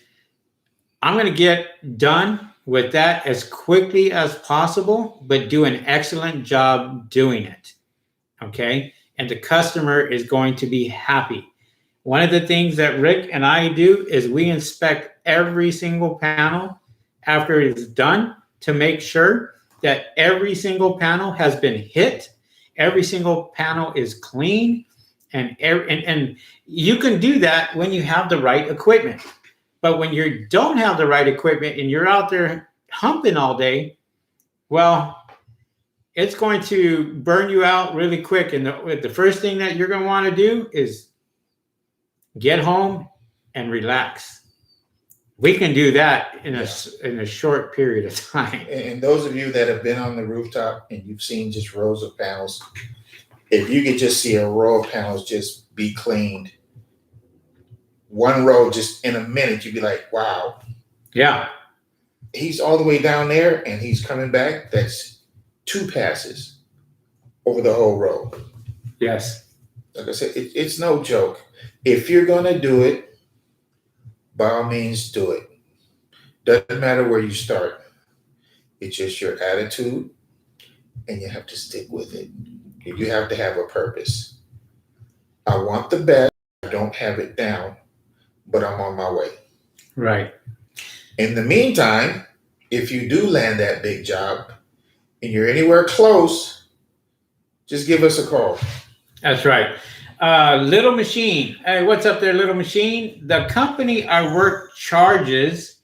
Speaker 1: I'm going to get done with that as quickly as possible, but do an excellent job doing it. Okay? And the customer is going to be happy. One of the things that Rick and I do is we inspect every single panel after it is done to make sure that every single panel has been hit. Every single panel is clean, and you can do that when you have the right equipment. But when you don't have the right equipment and you're out there humping all day, well, it's going to burn you out really quick. And the first thing that you're going to want to do is get home and relax. We can do that in a short period of time.
Speaker 2: And those of you that have been on the rooftop and you've seen just rows of panels, if you could just see a row of panels just be cleaned, one row just in a minute, you'd be like, wow.
Speaker 1: Yeah.
Speaker 2: He's all the way down there and he's coming back. That's 2 passes over the whole row.
Speaker 1: Yes.
Speaker 2: Like I said, it's no joke. If you're going to do it, by all means, do it. Doesn't matter where you start. It's just your attitude, and you have to stick with it. You have to have a purpose. I want the best. I don't have it down, but I'm on my way.
Speaker 1: Right.
Speaker 2: In the meantime, if you do land that big job and you're anywhere close, just give us a call.
Speaker 1: That's right. Little Machine. Hey, what's up there, Little Machine? The company I work charges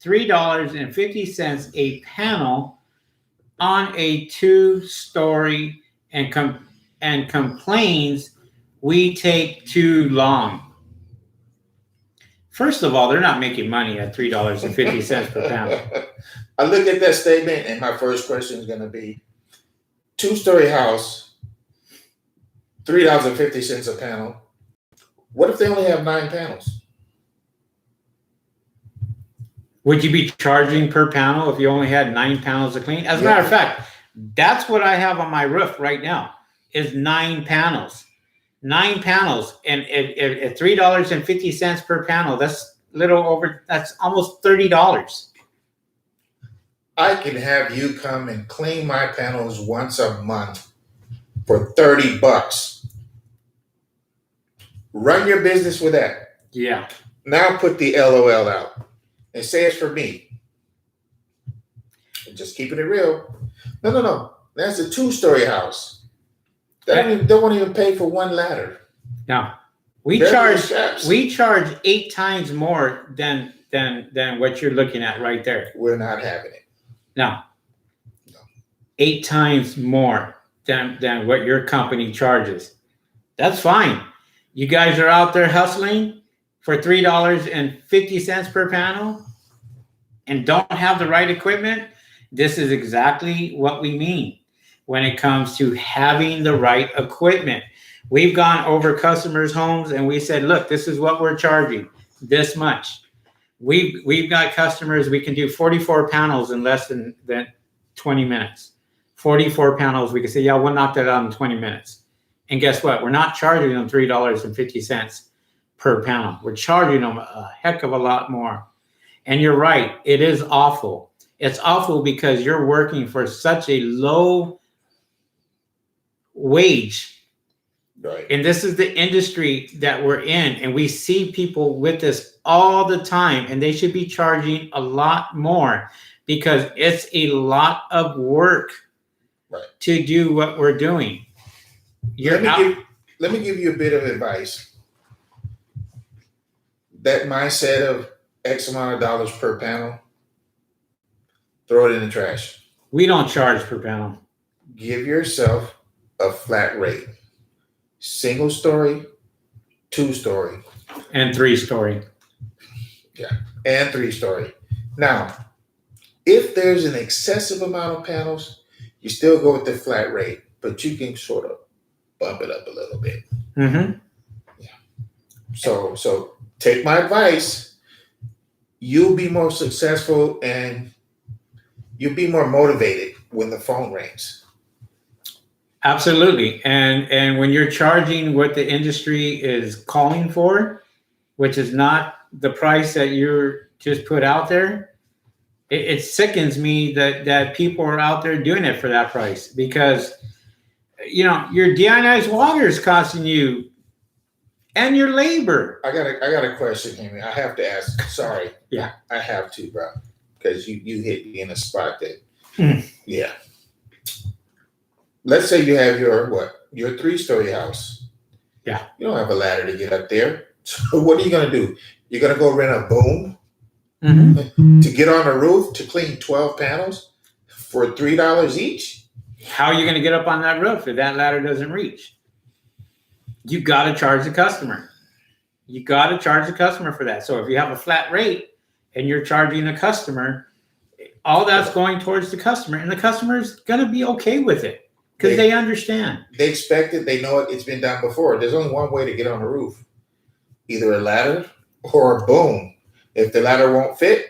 Speaker 1: $3.50 a panel on a 2-story and complains we take too long. First of all, they're not making money at $3.50 per panel.
Speaker 2: I look at that statement and my first question is going to be, 2-story house, $3.50 a panel. What if they only have 9 panels?
Speaker 1: Would you be charging per panel if you only had 9 panels to clean? As a matter of fact, that's what I have on my roof right now, is 9 panels. 9 panels, and at $3.50 per panel, that's almost $30.
Speaker 2: I can have you come and clean my panels once a month for $30. Run your business with that.
Speaker 1: Yeah.
Speaker 2: Now put the LOL out and say it's for me. And just keeping it real. No. That's a 2-story house. They won't even pay for 1 ladder.
Speaker 1: No. We charge 8 times more than what you're looking at right there.
Speaker 2: We're not having it.
Speaker 1: No. 8 times more than what your company charges. That's fine. You guys are out there hustling for $3.50 per panel and don't have the right equipment. This is exactly what we mean when it comes to having the right equipment. We've gone over customers' homes and we said, look, this is what we're charging, this much. We've got customers, we can do 44 panels in less than 20 minutes. 44 panels, we can say, yeah, we'll knock that out in 20 minutes. And guess what? We're not charging them $3.50 per panel. We're charging them a heck of a lot more. And you're right, it is awful. It's awful because you're working for such a low wage.
Speaker 2: Right.
Speaker 1: And this is the industry that we're in. And we see people with this all the time. And they should be charging a lot more because it's a lot of work to do what we're doing.
Speaker 2: Let me give you a bit of advice. That mindset of X amount of dollars per panel, throw it in the trash.
Speaker 1: We don't charge per panel.
Speaker 2: Give yourself a flat rate. Single story, 2-story.
Speaker 1: And 3-story.
Speaker 2: Yeah, and 3-story. Now, if there's an excessive amount of panels, you still go with the flat rate, but you can sort of bump it up a little bit.
Speaker 1: Mm-hmm.
Speaker 2: Yeah. So take my advice. You'll be more successful and you'll be more motivated when the phone rings.
Speaker 1: Absolutely. And when you're charging what the industry is calling for, which is not the price that you're just put out there, it sickens me that people are out there doing it for that price because, you know, your deionized water is costing you and your labor.
Speaker 2: I got a question, Henry. I have to ask. Sorry.
Speaker 1: Yeah.
Speaker 2: I have to, bro, because you hit me in a spot that, yeah. Let's say you have your 3-story house.
Speaker 1: Yeah.
Speaker 2: You don't have a ladder to get up there. So what are you going to do? You're going to go rent a boom to get on the roof to clean 12 panels for $3 each?
Speaker 1: How are you going to get up on that roof if that ladder doesn't reach? You got to charge the customer. You got to charge the customer for that. So if you have a flat rate and you're charging the customer, all that's going towards the customer, and the customer's going to be okay with it. Because they understand.
Speaker 2: They expect it. They know it. It's been done before. There's only one way to get on the roof. Either a ladder or a boom. If the ladder won't fit,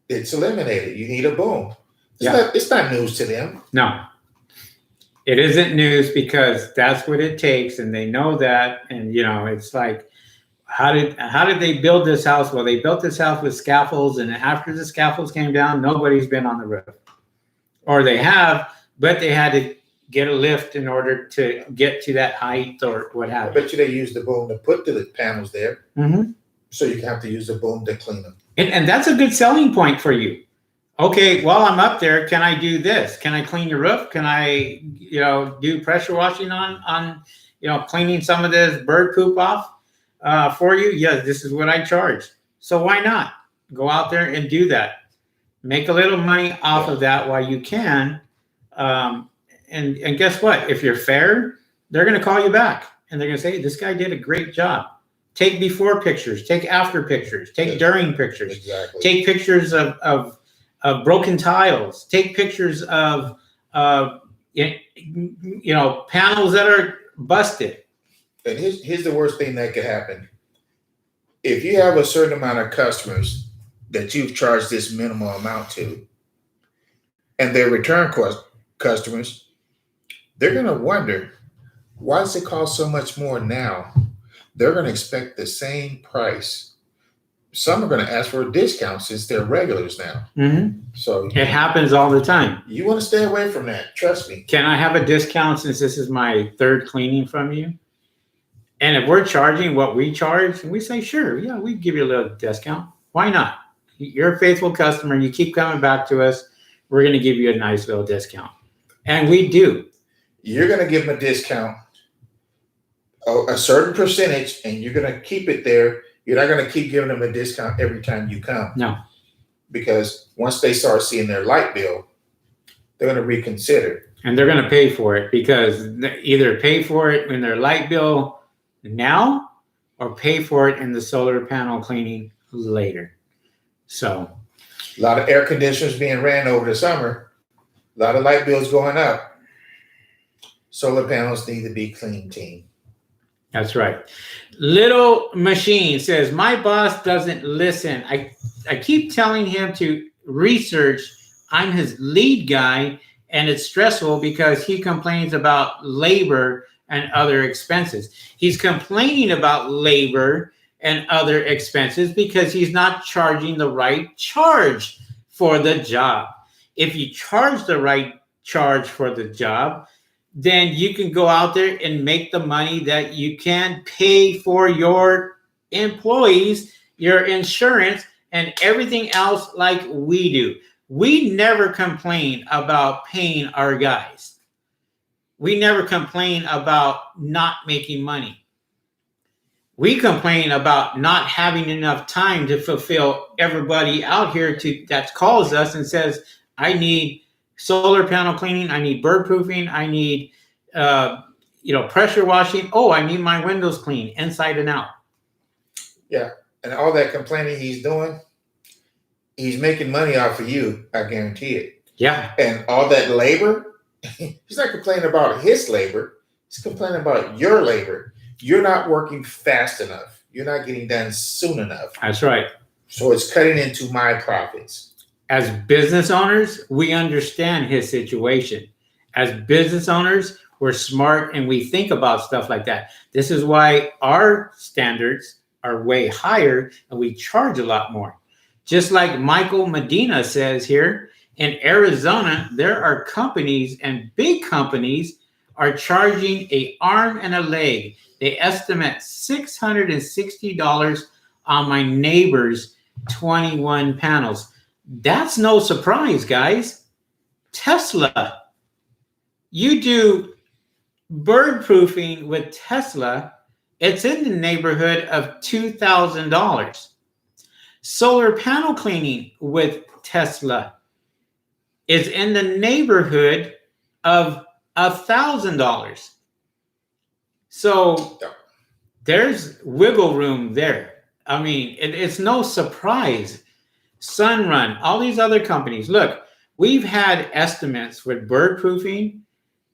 Speaker 2: it's eliminated. You need a boom. It's not news to them.
Speaker 1: No. It isn't news because that's what it takes. And they know that. And, you know, it's like, how did they build this house? Well, they built this house with scaffolds. And after the scaffolds came down, nobody's been on the roof. Or they have, but they had to get a lift in order to get to that height or what have you.
Speaker 2: I bet you they use the boom to put the panels there.
Speaker 1: Mm-hmm.
Speaker 2: So you have to use the boom to clean them.
Speaker 1: And that's a good selling point for you. Okay, while I'm up there, can I do this? Can I clean your roof? Can I, you know, do pressure washing on you know, cleaning some of this bird poop off for you? Yeah, this is what I charge. So why not go out there and do that? Make a little money off of that while you can. And guess what? If you're fair, they're going to call you back and they're going to say, this guy did a great job. Take before pictures, take after pictures, take during pictures,
Speaker 2: exactly.
Speaker 1: Take pictures of broken tiles, take pictures of, you know, panels that are busted.
Speaker 2: And here's the worst thing that could happen. If you have a certain amount of customers that you've charged this minimal amount to, and their return customers, they're going to wonder, why does it cost so much more now? They're going to expect the same price. Some are going to ask for a discount since they're regulars now.
Speaker 1: Mm-hmm.
Speaker 2: So
Speaker 1: it happens all the time.
Speaker 2: You want to stay away from that. Trust me.
Speaker 1: Can I have a discount since this is my third cleaning from you? And if we're charging what we charge, and we say, sure, yeah, we give you a little discount. Why not? You're a faithful customer and you keep coming back to us. We're going to give you a nice little discount. And we do.
Speaker 2: You're going to give them a discount, a certain percentage, and you're going to keep it there. You're not going to keep giving them a discount every time you come.
Speaker 1: No.
Speaker 2: Because once they start seeing their light bill, they're going to reconsider.
Speaker 1: And they're going to pay for it because they either pay for it in their light bill now, or pay for it in the solar panel cleaning later. So
Speaker 2: a lot of air conditioners being ran over the summer, a lot of light bills going up. Solar panels need to be clean, team.
Speaker 1: that's right. Little Machine says, my boss doesn't listen. I keep telling him to research. I'm his lead guy, and it's stressful because he complains about labor and other expenses. He's complaining about labor and other expenses because he's not charging the right charge for the job. If you charge the right charge for the job, then you can go out there and make the money that you can pay for your employees, your insurance, and everything else like we do. We never complain about paying our guys. We never complain about not making money. We complain about not having enough time to fulfill everybody out here that calls us and says, I need solar panel cleaning, I need bird proofing, I need pressure washing. Oh, I need my windows clean inside and out.
Speaker 2: Yeah, and all that complaining he's doing, he's making money off of you, I guarantee it.
Speaker 1: Yeah.
Speaker 2: And all that labor, he's not complaining about his labor, he's complaining about your labor. You're not working fast enough. You're not getting done soon enough.
Speaker 1: That's right.
Speaker 2: So it's cutting into my profits.
Speaker 1: As business owners, we understand his situation. As business owners, we're smart and we think about stuff like that. This is why our standards are way higher and we charge a lot more. Just like Michael Medina says here, in Arizona, there are companies, and big companies are charging an arm and a leg. They estimate $660 on my neighbor's 21 panels. That's no surprise, guys. Tesla. You do bird proofing with Tesla, it's in the neighborhood of $2,000. Solar panel cleaning with Tesla is in the neighborhood of $1,000. So there's wiggle room there. I mean, it's no surprise. Sunrun, all these other companies. Look, we've had estimates with bird proofing,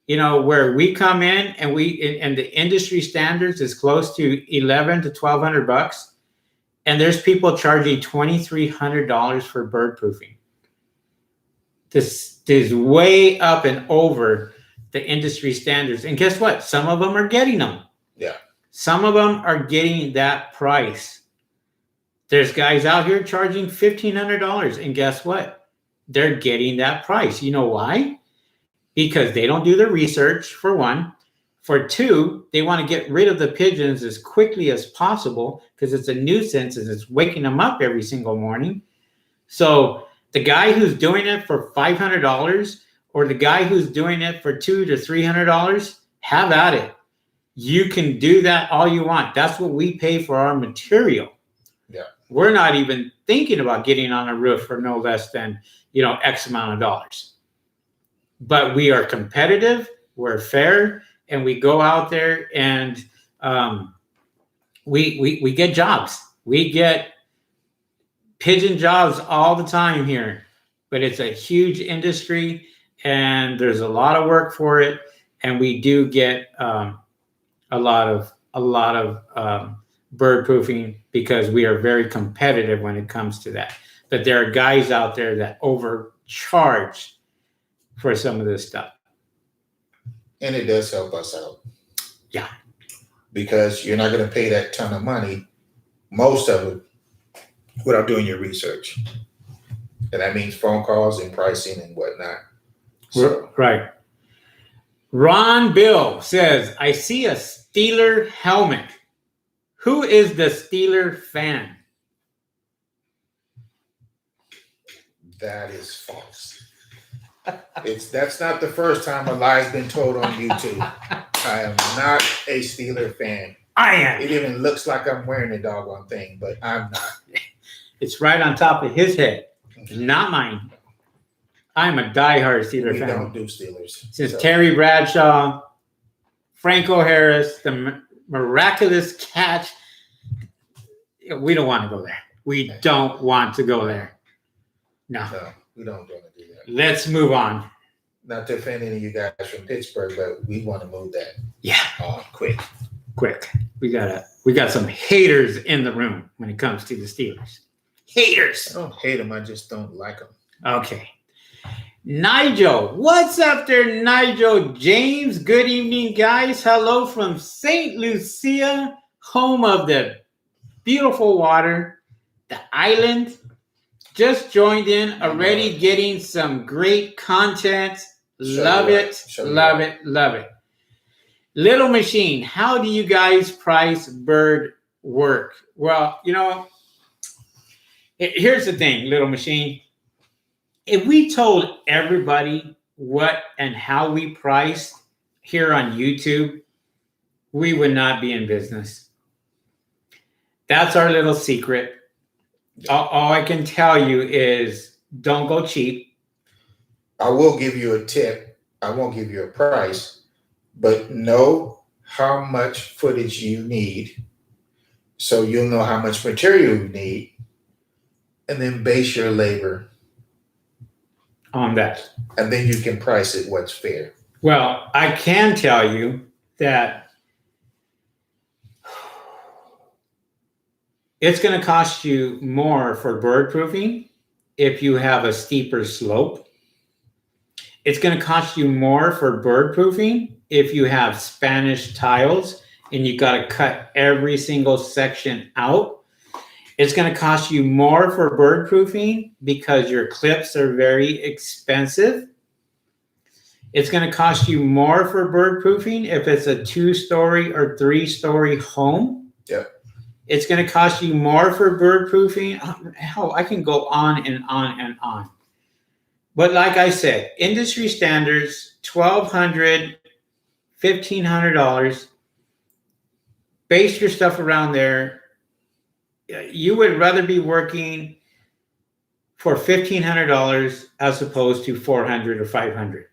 Speaker 1: where we come in and the industry standards is close to $1,100 to $1,200, and there's people charging $2,300 for bird proofing. This is way up and over the industry standards. And guess what? Some of them are getting them.
Speaker 2: Yeah.
Speaker 1: Some of them are getting that price. There's guys out here charging $1,500. And guess what? They're getting that price. You know why? Because they don't do the research, for one. For two, they want to get rid of the pigeons as quickly as possible because it's a nuisance and it's waking them up every single morning. So the guy who's doing it for $500 or the guy who's doing it for $200 to $300, have at it. You can do that all you want. That's what we pay for our material.
Speaker 2: Yeah.
Speaker 1: We're not even thinking about getting on a roof for no less than, X amount of dollars. But we are competitive, we're fair, and we go out there and we get jobs. We get pigeon jobs all the time here, but it's a huge industry and there's a lot of work for it, and we do get a lot of bird proofing because we are very competitive when it comes to that. But there are guys out there that overcharge for some of this stuff.
Speaker 2: And it does help us out.
Speaker 1: Yeah.
Speaker 2: Because you're not going to pay that ton of money, most of it, without doing your research. And that means phone calls and pricing and whatnot. So,
Speaker 1: right. Ron Bill says, I see a Steeler helmet. Who is the Steeler fan?
Speaker 2: that is false. That's not the first time a lie's been told on YouTube. I am not a Steeler fan.
Speaker 1: I am.
Speaker 2: It even looks like I'm wearing the doggone thing, but I'm not.
Speaker 1: It's right on top of his head, not mine. I'm a diehard Steeler fan.
Speaker 2: We don't do Steelers.
Speaker 1: Since Terry Bradshaw, Franco Harris, the miraculous catch we don't want to go there. We don't want to go there. No.
Speaker 2: No, we don't want to do that.
Speaker 1: Let's move on.
Speaker 2: Not to offend any of you guys from Pittsburgh, but we want to move that.
Speaker 1: Yeah.
Speaker 2: Quick.
Speaker 1: We got some haters in the room when it comes to the Steelers. Haters.
Speaker 2: I don't hate them. I just don't like them.
Speaker 1: Okay. Nigel. What's up there, Nigel James? Good evening, guys. Hello from St. Lucia, home of the beautiful water, the island. Just joined in, already getting some great content. Love it. Little Machine, how do you guys price bird work? Well, here's the thing, Little Machine. If we told everybody what and how we price here on YouTube, we would not be in business. That's our little secret. All I can tell you is don't go cheap.
Speaker 2: I will give you a tip. I won't give you a price, but know how much footage you need so you'll know how much material you need, and then base your labor
Speaker 1: on that.
Speaker 2: And then you can price it what's fair.
Speaker 1: Well, I can tell you that it's going to cost you more for bird proofing if you have a steeper slope. It's going to cost you more for bird proofing if you have Spanish tiles and you got to cut every single section out. It's going to cost you more for bird proofing because your clips are very expensive. It's going to cost you more for bird proofing if it's a 2-story or 3-story home.
Speaker 2: Yep.
Speaker 1: It's going to cost you more for bird proofing. Hell, I can go on and on and on. But like I said, industry standards, $1,200, $1,500. Base your stuff around there. You would rather be working for $1,500 as opposed to $400 or $500.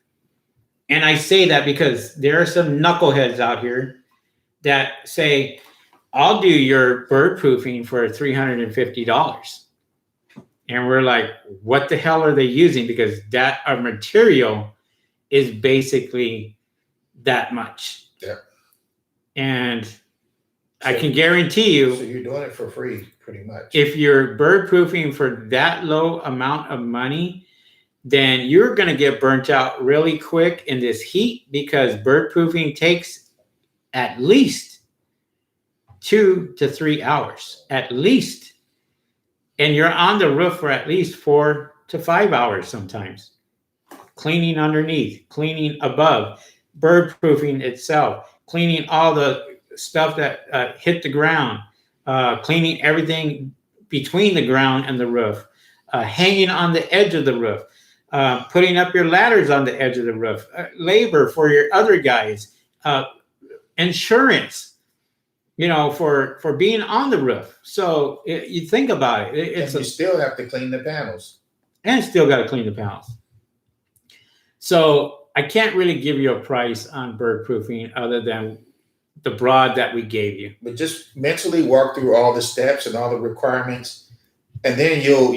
Speaker 1: And I say that because there are some knuckleheads out here that say, I'll do your bird proofing for $350. And we're like, what the hell are they using? Because that our material is basically that much.
Speaker 2: Yeah.
Speaker 1: And I can guarantee you.
Speaker 2: So you're doing it for free, pretty much.
Speaker 1: If you're bird proofing for that low amount of money, then you're going to get burnt out really quick in this heat because bird proofing takes at least 2 to 3 hours, at least. And you're on the roof for at least 4 to 5 hours sometimes. Cleaning underneath, cleaning above, bird proofing itself, cleaning all the stuff that hit the ground, cleaning everything between the ground and the roof, hanging on the edge of the roof, putting up your ladders on the edge of the roof, labor for your other guys, insurance, for being on the roof. So you think about it.
Speaker 2: And you still have to clean the panels.
Speaker 1: And still got to clean the panels. So I can't really give you a price on bird proofing other than the broad that we gave you.
Speaker 2: But just mentally walk through all the steps and all the requirements, and then you'll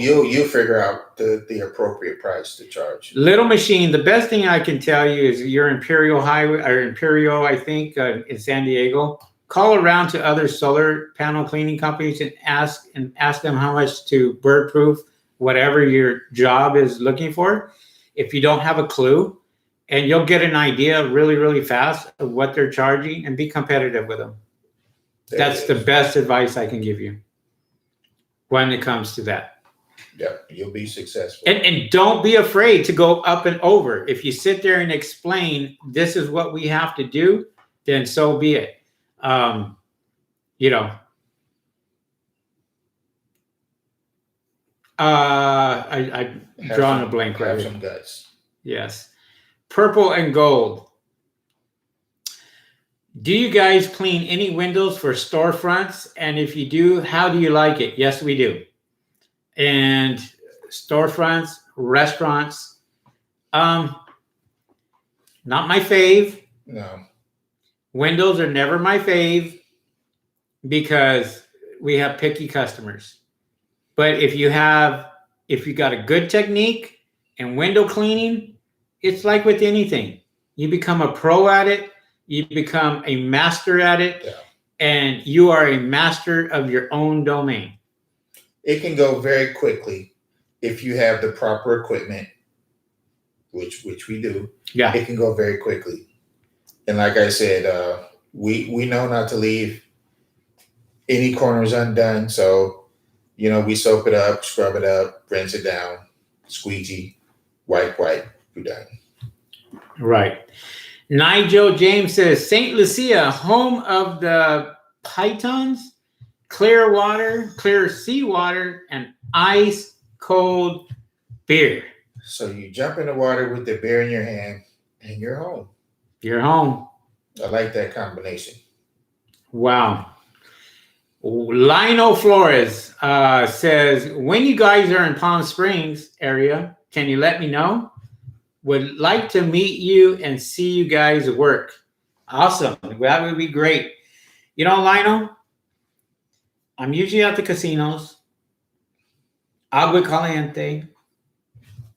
Speaker 2: figure out the appropriate price to charge.
Speaker 1: Little Machine, the best thing I can tell you is you're Imperial Highway or Imperial, I think, in San Diego. Call around to other solar panel cleaning companies and ask them how much to bird proof whatever your job is looking for. If you don't have a clue, and you'll get an idea really, really fast of what they're charging and be competitive with them. That's the best advice I can give you when it comes to that.
Speaker 2: Yeah, you'll be successful.
Speaker 1: And don't be afraid to go up and over. If you sit there and explain, this is what we have to do, then so be it. I've drawn a blank right
Speaker 2: Have
Speaker 1: here.
Speaker 2: some guts.
Speaker 1: Yes. Purple and gold. Do you guys clean any windows for storefronts? And if you do, how do you like it? Yes, we do. And storefronts, restaurants, not my fave.
Speaker 2: No.
Speaker 1: Windows are never my fave because we have picky customers. But if you got a good technique and window cleaning, it's like with anything. You become a pro at it, you become a master at it, and you are a master of your own domain.
Speaker 2: It can go very quickly if you have the proper equipment, which we do.
Speaker 1: Yeah.
Speaker 2: It can go very quickly. And like I said, we know not to leave any corners undone. So, we soap it up, scrub it up, rinse it down, squeegee, wipe, we're done.
Speaker 1: Right. Nigel James says, St. Lucia, home of the pythons, clear water, clear seawater, and ice cold beer.
Speaker 2: So you jump in the water with the beer in your hand and you're home.
Speaker 1: You're home.
Speaker 2: I like that combination.
Speaker 1: Wow. Lionel Flores says, when you guys are in Palm Springs area, can you let me know? Would like to meet you and see you guys work. Awesome. That would be great. Lionel, I'm usually at the casinos. Agua Caliente.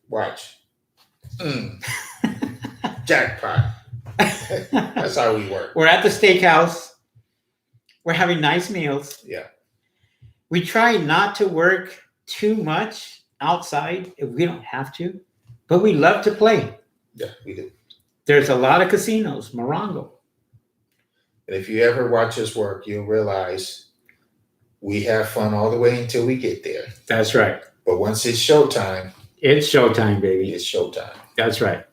Speaker 2: Watch. Jackpot. That's how we work.
Speaker 1: We're at the steakhouse. We're having nice meals.
Speaker 2: Yeah.
Speaker 1: We try not to work too much outside if we don't have to, but we love to play.
Speaker 2: Yeah, we do.
Speaker 1: There's a lot of casinos, Morongo.
Speaker 2: And if you ever watch us work, you'll realize we have fun all the way until we get there.
Speaker 1: That's right.
Speaker 2: But once it's showtime,
Speaker 1: it's showtime, baby.
Speaker 2: It's showtime.
Speaker 1: That's right.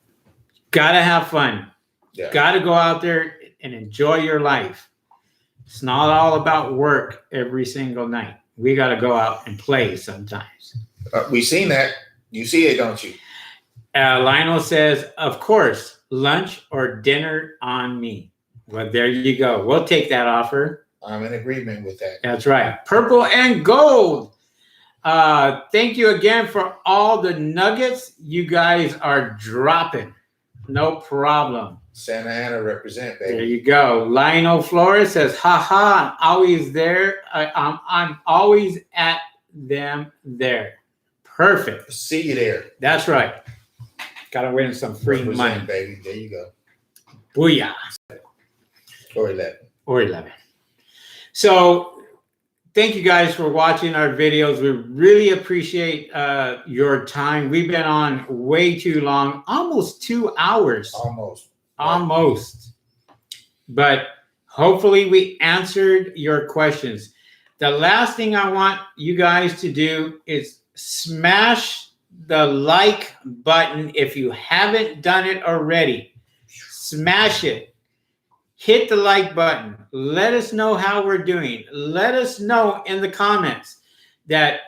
Speaker 1: Gotta have fun.
Speaker 2: Yeah.
Speaker 1: Gotta go out there and enjoy your life. It's not all about work every single night. We gotta go out and play sometimes.
Speaker 2: We've seen that. You see it, don't you?
Speaker 1: Lionel says, of course, lunch or dinner on me. Well, there you go. We'll take that offer.
Speaker 2: I'm in agreement with that.
Speaker 1: That's right. Purple and gold. Thank you again for all the nuggets you guys are dropping. No problem.
Speaker 2: Santa Ana represent, baby.
Speaker 1: There you go. Lionel Flores says, haha, I'm always there. I'm always at them there. Perfect.
Speaker 2: See you there.
Speaker 1: That's right. Gotta win some free money.
Speaker 2: Baby. There you go.
Speaker 1: Booyah.
Speaker 2: Or 11.
Speaker 1: Or 11. So thank you guys for watching our videos. We really appreciate your time. We've been on way too long, almost 2 hours. Almost. But hopefully we answered your questions. The last thing I want you guys to do is smash the like button if you haven't done it already. Smash it. Hit the like button. Let us know how we're doing. Let us know in the comments that,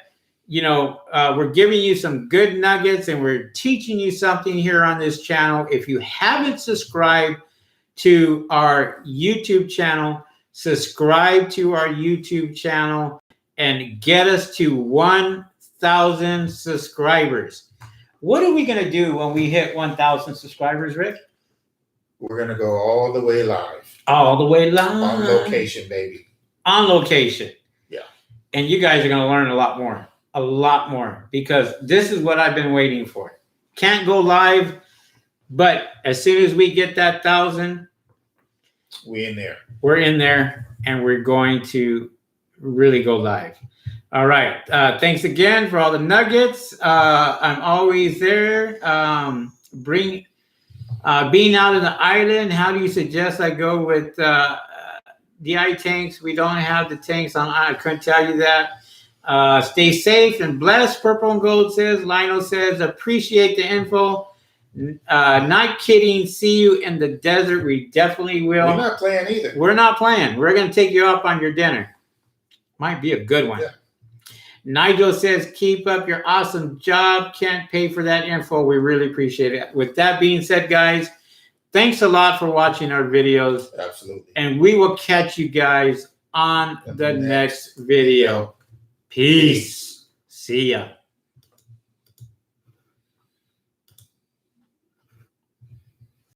Speaker 1: we're giving you some good nuggets and we're teaching you something here on this channel. If you haven't subscribed to our YouTube channel, subscribe to our YouTube channel and get us to 1,000 subscribers. What are we going to do when we hit 1,000 subscribers, Rick?
Speaker 2: We're going to go all the way live.
Speaker 1: All the way live.
Speaker 2: On location, baby.
Speaker 1: On location.
Speaker 2: Yeah.
Speaker 1: And you guys are going to learn a lot more. A lot more. Because this is what I've been waiting for. Can't go live. But as soon as we get that 1,000.
Speaker 2: We're in there.
Speaker 1: We're in there. And we're going to really go live. All right. Thanks again for all the nuggets. I'm always there. Being out in the island, how do you suggest I go with DI tanks? We don't have the tanks on. I couldn't tell you that. Stay safe and blessed. Purple and gold says. Lionel says, appreciate the info. Not kidding. See you in the desert. We definitely will.
Speaker 2: We're not playing either.
Speaker 1: We're not playing. We're going to take you up on your dinner. Might be a good one. Yeah. Nigel says, keep up your awesome job. Can't pay for that info. We really appreciate it. With that being said, guys, thanks a lot for watching our videos.
Speaker 2: Absolutely.
Speaker 1: And we will catch you guys on the next video. Peace. See ya.